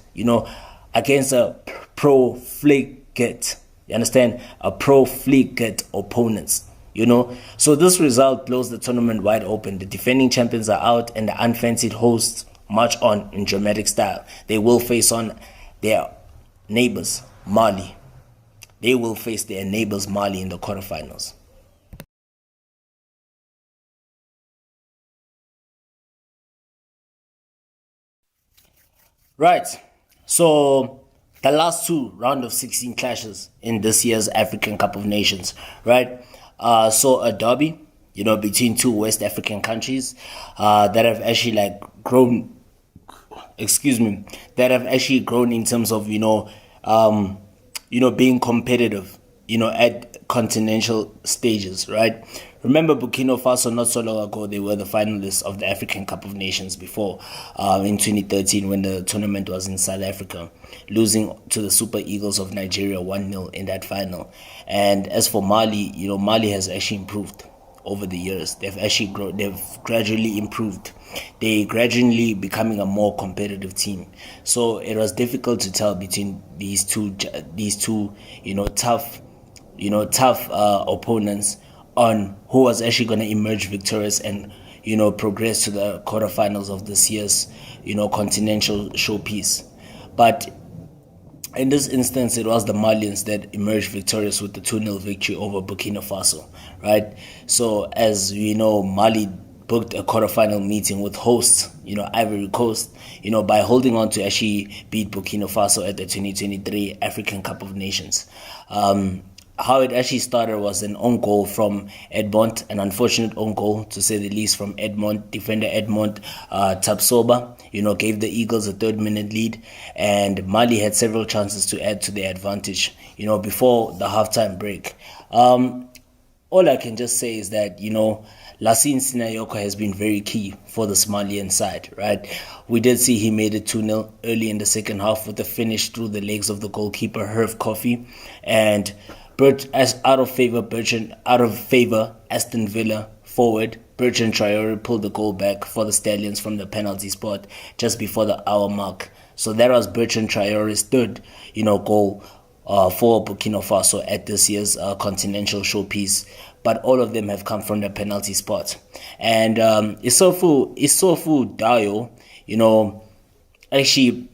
S1: against a profligate, you understand, a profligate opponents, So this result blows the tournament wide open. The defending champions are out and the unfancied hosts march on in dramatic style. They will face on their neighbors, Mali. They will face their neighbors, Mali, in the quarterfinals. Right, so the last 2 round of 16 clashes in this year's African Cup of Nations, right? So a derby, between 2 West African countries that have actually grown, that have actually grown in terms of, being competitive, at continental stages, right? Remember Burkina Faso, not so long ago, they were the finalists of the African Cup of Nations before, in 2013 when the tournament was in South Africa, losing to the Super Eagles of Nigeria 1-0 in that final. And as for Mali, Mali has actually improved over the years. They've gradually improved. They gradually becoming a more competitive team. So it was difficult to tell between these two, tough opponents on who was actually going to emerge victorious and, progress to the quarterfinals of this year's, continental showpiece. But in this instance, it was the Malians that emerged victorious with the 2-0 victory over Burkina Faso, right? So as we know, Mali booked a quarterfinal meeting with hosts, Ivory Coast, by holding on to actually beat Burkina Faso at the 2023 African Cup of Nations. How it actually started was an own goal from Edmond, an unfortunate own goal, to say the least, from Edmond, defender Edmond Tapsoba, gave the Eagles a 3rd-minute lead, and Mali had several chances to add to their advantage, before the halftime break. All I can just say is that, Lassine Sinayoko has been very key for the Malian side, right? We did see he made it 2-0 early in the second half with a finish through the legs of the goalkeeper, Herve Coffey, and out of favor, Aston Villa forward Bertrand Traore pulled the goal back for the Stallions from the penalty spot just before the hour mark. So that was Bertrand Traore's 3rd, goal for Burkina Faso at this year's continental showpiece. But all of them have come from the penalty spot. And Issoufou Dayo, actually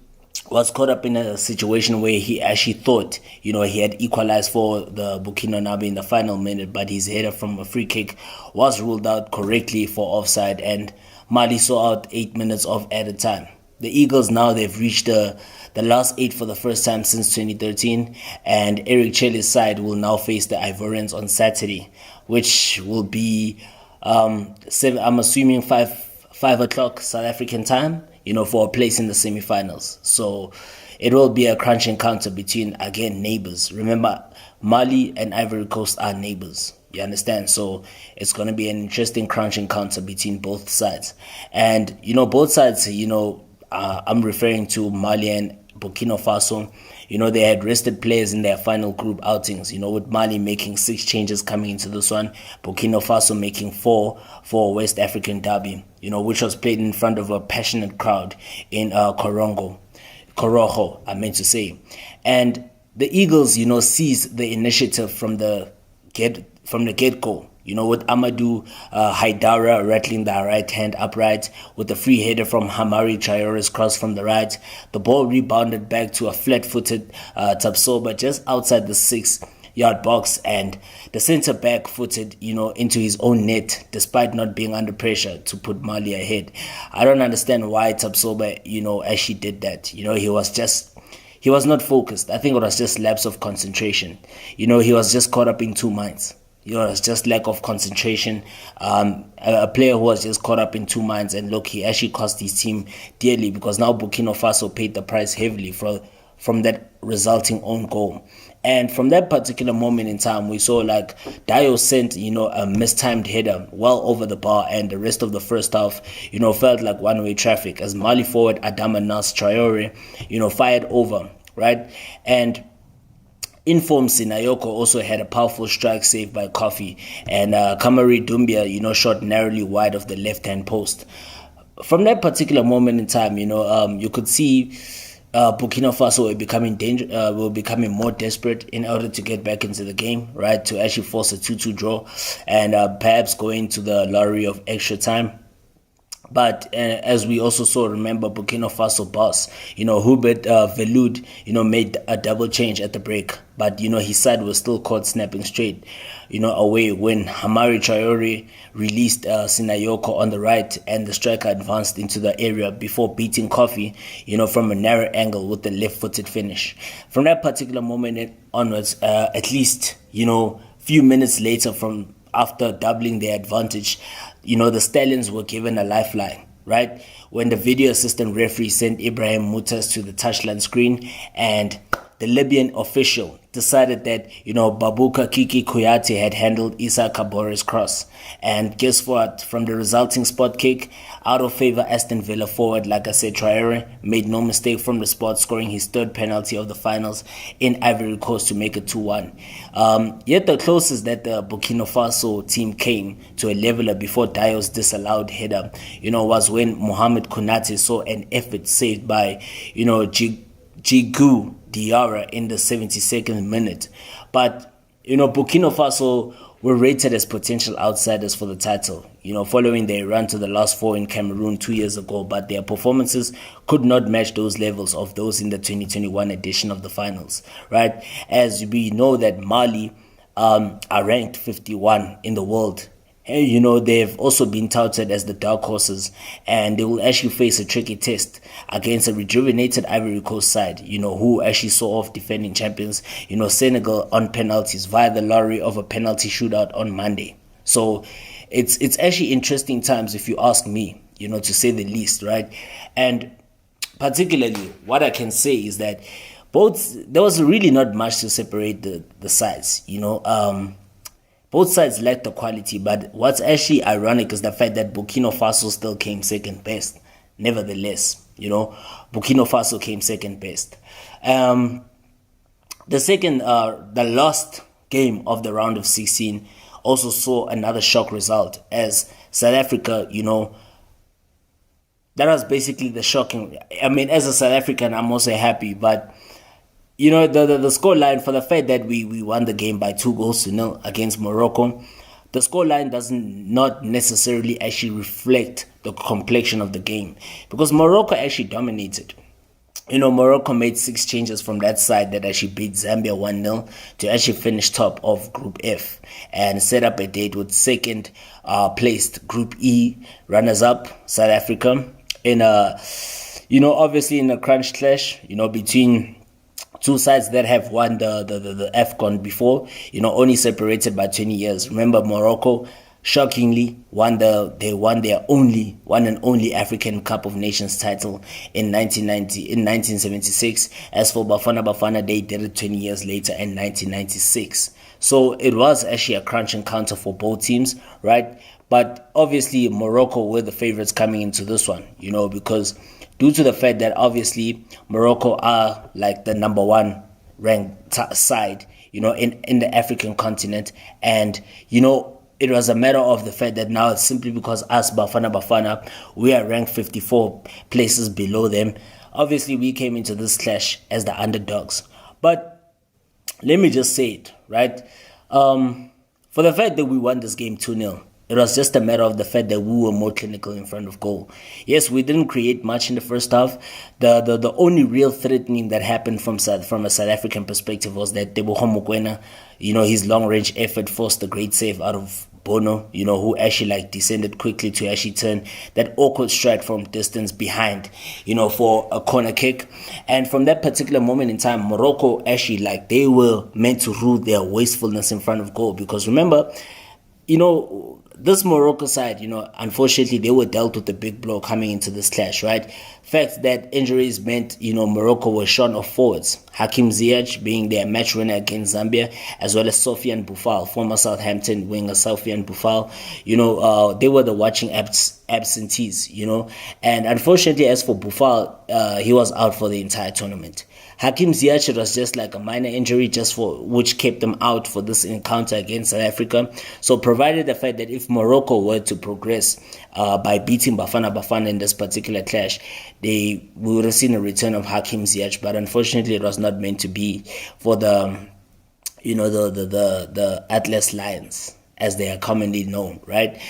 S1: was caught up in a situation where he actually thought, he had equalized for the Burkinabe in the final minute, but his header from a free kick was ruled out correctly for offside, and Mali saw out 8 minutes of added time. The Eagles now, they've reached the last 8 for the first time since 2013, and Eric Chelly's side will now face the Ivorians on Saturday, which will be, I'm assuming 5 o'clock South African time, for a place in the semi-finals. So it will be a crunch encounter between, again, neighbors. Remember, Mali and Ivory Coast are neighbors. You understand? So it's going to be an interesting crunch encounter between both sides. And, both sides, I'm referring to Mali and Burkina Faso, They had rested players in their final group outings, with Mali making 6 changes coming into this one, Burkina Faso making 4 for West African derby, which was played in front of a passionate crowd in Corojo, I meant to say. And the Eagles, seized the initiative from the get-go. With Amadou Haidara rattling the right hand upright, with a free header from Hamari Traore's cross from the right. The ball rebounded back to a flat-footed Tapsoba just outside the 6-yard box, and the centre-back footed, into his own net, despite not being under pressure to put Mali ahead. I don't understand why Tapsoba, actually did that. He was not focused. I think it was just lapse of concentration. He was just caught up in two minds. It's just lack of concentration. A player who was just caught up in two minds, and look, he actually cost his team dearly, because now Burkina Faso paid the price heavily from that resulting own goal. And from that particular moment in time, we saw like Dio sent, a mistimed header well over the bar, and the rest of the first half, felt like one-way traffic as Mali forward Adama Nas Traore, fired over, right? And Inform Sinayoko also had a powerful strike saved by Kofi, and Kamari Doumbia, shot narrowly wide of the left-hand post. From that particular moment in time, you could see Burkina Faso were becoming more desperate in order to get back into the game, right? To actually force a 2-2 draw, and perhaps go into the lottery of extra time. But as we also saw, remember, Burkina Faso boss, Hubert Veloud, made a double change at the break. But, his side was still caught snapping straight, away when Hamari Traore released Sinayoko on the right, and the striker advanced into the area before beating Kofi, from a narrow angle with the left-footed finish. From that particular moment onwards, at least, few minutes later after doubling their advantage, the Stallions were given a lifeline, right? When the video assistant referee sent Ibrahim Mutas to the touchline screen, and the Libyan official decided that, Babuka Kiki Kouyaté had handled Issa Kabore's cross. And guess what? From the resulting spot kick, out of favor Aston Villa forward, like I said, Traore made no mistake from the spot, scoring his third penalty of the finals in Ivory Coast to make it 2-1. Yet the closest that the Burkina Faso team came to a leveler before Dio's disallowed header, was when Mohamed Konate saw an effort saved by, Djigui Diarra in the 72nd minute. But, Burkina Faso were rated as potential outsiders for the title, following their run to the last 4 in Cameroon 2 years ago, but their performances could not match those levels of those in the 2021 edition of the finals, right? As we know that Mali are ranked 51 in the world. And, they've also been touted as the dark horses, and they will actually face a tricky test against a rejuvenated Ivory Coast side, who actually saw off defending champions, Senegal on penalties via the lottery of a penalty shootout on Monday. So it's actually interesting times, if you ask me, to say the least, right? And particularly what I can say is that there was really not much to separate the sides, Both sides lacked the quality, but what's actually ironic is the fact that Burkina Faso still came second best. Nevertheless, Burkina Faso came second best. The last game of the round of 16 also saw another shock result, as South Africa, that was basically the shocking. I mean, as a South African, I'm also happy, but the scoreline, for the fact that we won the game by 2-0 against Morocco, the scoreline does not necessarily actually reflect the complexion of the game, because Morocco actually dominated. Morocco made 6 changes from that side that actually beat Zambia 1-0 to actually finish top of Group F and set up a date with second placed Group E runners-up South Africa in obviously in a crunch clash, between two sides that have won the AFCON before, only separated by 20 years. Remember, Morocco shockingly won their only African Cup of Nations title in 1976. As for Bafana, they did it 20 years later in 1996. So it was actually a crunch encounter for both teams, right? But obviously Morocco were the favorites coming into this one, because due to the fact that obviously Morocco are like the number one ranked side, in the African continent. And, it was a matter of the fact that now it's simply because us, Bafana, we are ranked 54 places below them. Obviously, we came into this clash as the underdogs. But let me just say it, right? For the fact that we won this game 2-0, it was just a matter of the fact that we were more clinical in front of goal. Yes, we didn't create much in the first half. The only real threatening that happened from a South African perspective was that Teboho Mokoena, his long-range effort forced a great save out of Bono, who actually descended quickly to actually turn that awkward strike from distance behind, for a corner kick. And from that particular moment in time, Morocco actually they were meant to rule their wastefulness in front of goal. Because remember, this Morocco side, unfortunately, they were dealt with a big blow coming into this clash, right? Fact that injuries meant, Morocco was short of forwards. Hakim Ziyech being their match winner against Zambia, as well as Sofiane Boufal, former Southampton winger Sofiane Boufal. They were the watching absentees, And unfortunately, as for Boufal, he was out for the entire tournament. Hakim Ziyech was just a minor injury which kept him out for this encounter against South Africa. So provided the fact that if Morocco were to progress by beating Bafana in this particular clash, we would have seen a return of Hakim Ziyech, but unfortunately it was not meant to be for the Atlas Lions, as they are commonly known, right?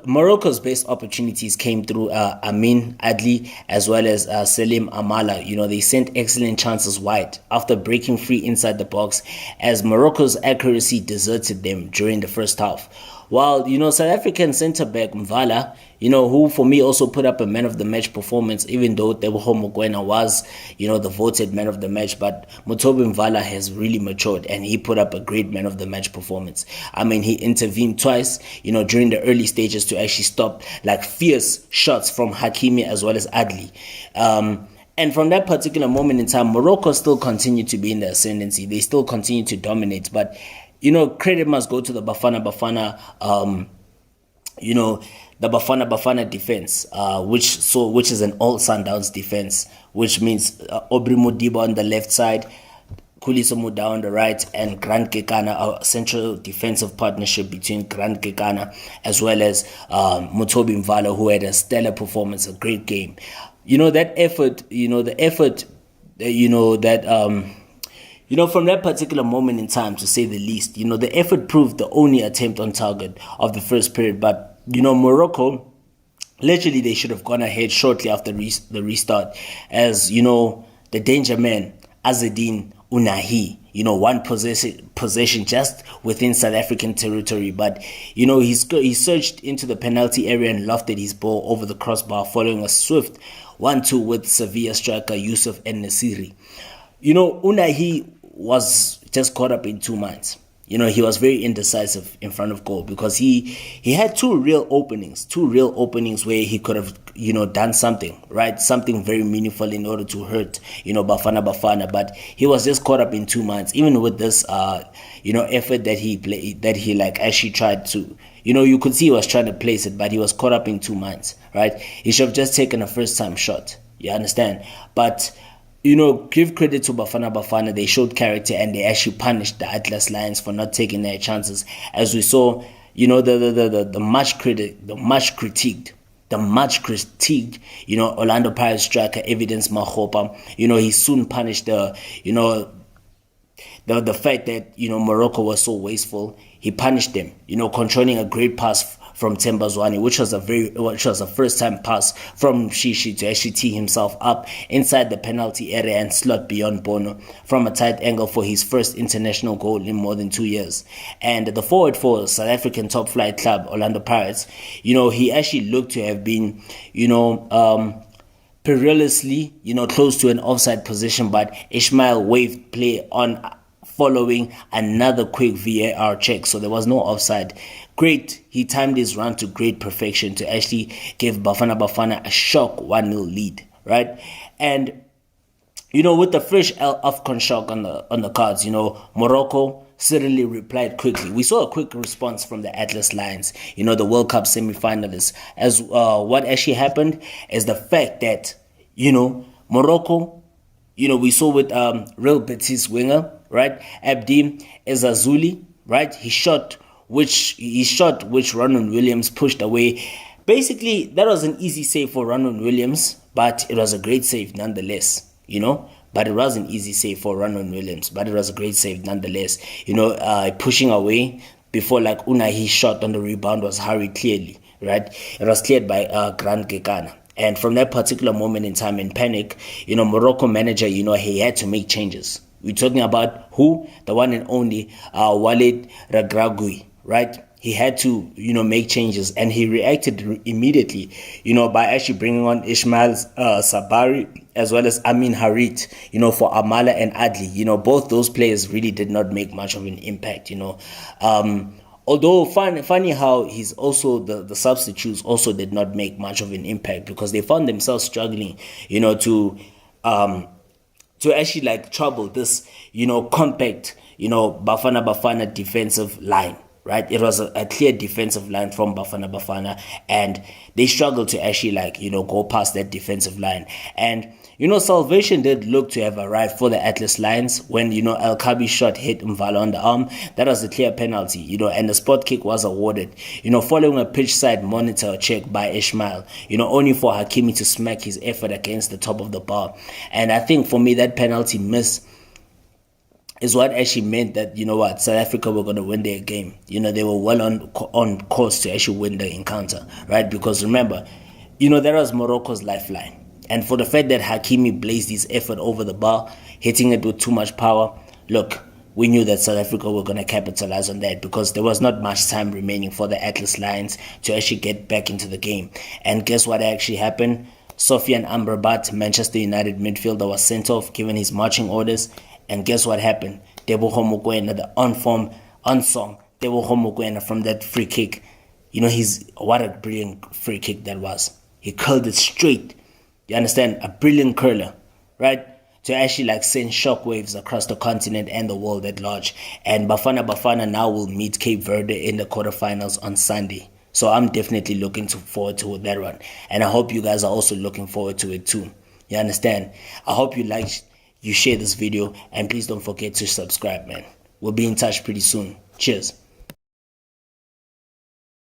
S1: Morocco's best opportunities came through Amin Adli as well as Selim Amala. They sent excellent chances wide after breaking free inside the box, as Morocco's accuracy deserted them during the first half. While, South African centre-back Mvala, who for me also put up a man of the match performance, even though Teboho Mokoena was, the voted man of the match, but Mothobi Mvala has really matured and he put up a great man of the match performance. I mean, he intervened twice, during the early stages to actually stop fierce shots from Hakimi as well as Adli. And from that particular moment in time, Morocco still continued to be in the ascendancy. They still continue to dominate, but credit must go to the Bafana, the Bafana defense, which is an all Sundowns defense, which means Aubrey Modiba on the left side, Khuliso Muda on the right, and Grant Kekana, a central defensive partnership between Grant Kekana as well as Mothobi Mvala, who had a stellar performance, a great game. That effort, from that particular moment in time, to say the least, the effort proved the only attempt on target of the first period. But, Morocco, literally they should have gone ahead shortly after the restart, as, the danger man, Azzedine Ounahi, one possession just within South African territory. But, he surged into the penalty area and lofted his ball over the crossbar following a swift 1-2 with Sevilla striker Youssef En-Nesyri. Ounahi was just caught up in two minds. He was very indecisive in front of goal because he had two real openings where he could have, done something, right? Something very meaningful in order to hurt, Bafana. But he was just caught up in two minds. Even with this, effort that he played, that he actually tried to, you could see he was trying to place it, but he was caught up in two minds, right? He should have just taken a first-time shot. You understand? But give credit to Bafana. They showed character and they actually punished the Atlas Lions for not taking their chances. As we saw, the much critiqued, Orlando Pirates striker Evidence Makgopa. He soon punished the fact that Morocco was so wasteful. He punished them, controlling a great pass from Themba Zwane, which was a first-time pass from Shishi to actually tee himself up inside the penalty area and slot beyond Bono from a tight angle for his first international goal in more than 2 years. And the forward for South African top-flight club Orlando Pirates, he actually looked to have been, perilously, close to an offside position, but Ismail waved play on following another quick VAR check, so there was no offside. Great, he timed his run to great perfection to actually give Bafana a shock 1-0 lead, right? And with the fresh AFCON shock on the cards, Morocco certainly replied quickly. We saw a quick response from the Atlas Lions, the World Cup semi-finalists. As what actually happened is the fact that Morocco we saw with Real Betis winger, right? Abdi Ezazuli, right? He shot which Ronwen Williams pushed away. Basically, that was an easy save for Ronwen Williams, but it was a great save nonetheless, But it was an easy save for Ronwen Williams, but it was a great save nonetheless. Pushing away before like Unai shot on the rebound was hurried clearly, right? It was cleared by Grant Gekana. And from that particular moment in time, in panic, Morocco manager, he had to make changes. We're talking about who? The one and only Walid Regragui, right? He had to, make changes, and he reacted immediately, by actually bringing on Ismail Sabari as well as Amin Harit, for Amala and Adli. Both those players really did not make much of an impact, Although funny how he's also the substitutes also did not make much of an impact because they found themselves struggling, to actually like trouble this, compact, Bafana defensive line. Right, it was a clear defensive line from Bafana, and they struggled to actually go past that defensive line. And salvation did look to have arrived for the Atlas Lions when El Kabi shot hit Mvala on the arm. That was a clear penalty, and the spot kick was awarded. Following a pitch side monitor check by Ismail, only for Hakimi to smack his effort against the top of the bar. And I think for me that penalty miss is what actually meant that, South Africa were going to win their game. They were well on course to actually win the encounter, right? Because remember, that was Morocco's lifeline. And for the fact that Hakimi blazed his effort over the bar, hitting it with too much power, look, we knew that South Africa were going to capitalize on that because there was not much time remaining for the Atlas Lions to actually get back into the game. And guess what actually happened? Sofiane Amrabat, Manchester United midfielder, was sent off given his marching orders. And guess what happened? Teboho Mokoena, the unsung Teboho Mokoena from that free kick. What a brilliant free kick that was. He curled it straight. You understand? A brilliant curler, right? To actually send shockwaves across the continent and the world at large. And Bafana now will meet Cape Verde in the quarterfinals on Sunday. So I'm definitely looking forward to that one. And I hope you guys are also looking forward to it too. You understand? I hope you share this video, and please don't forget to subscribe, man. We'll be in touch pretty soon. Cheers.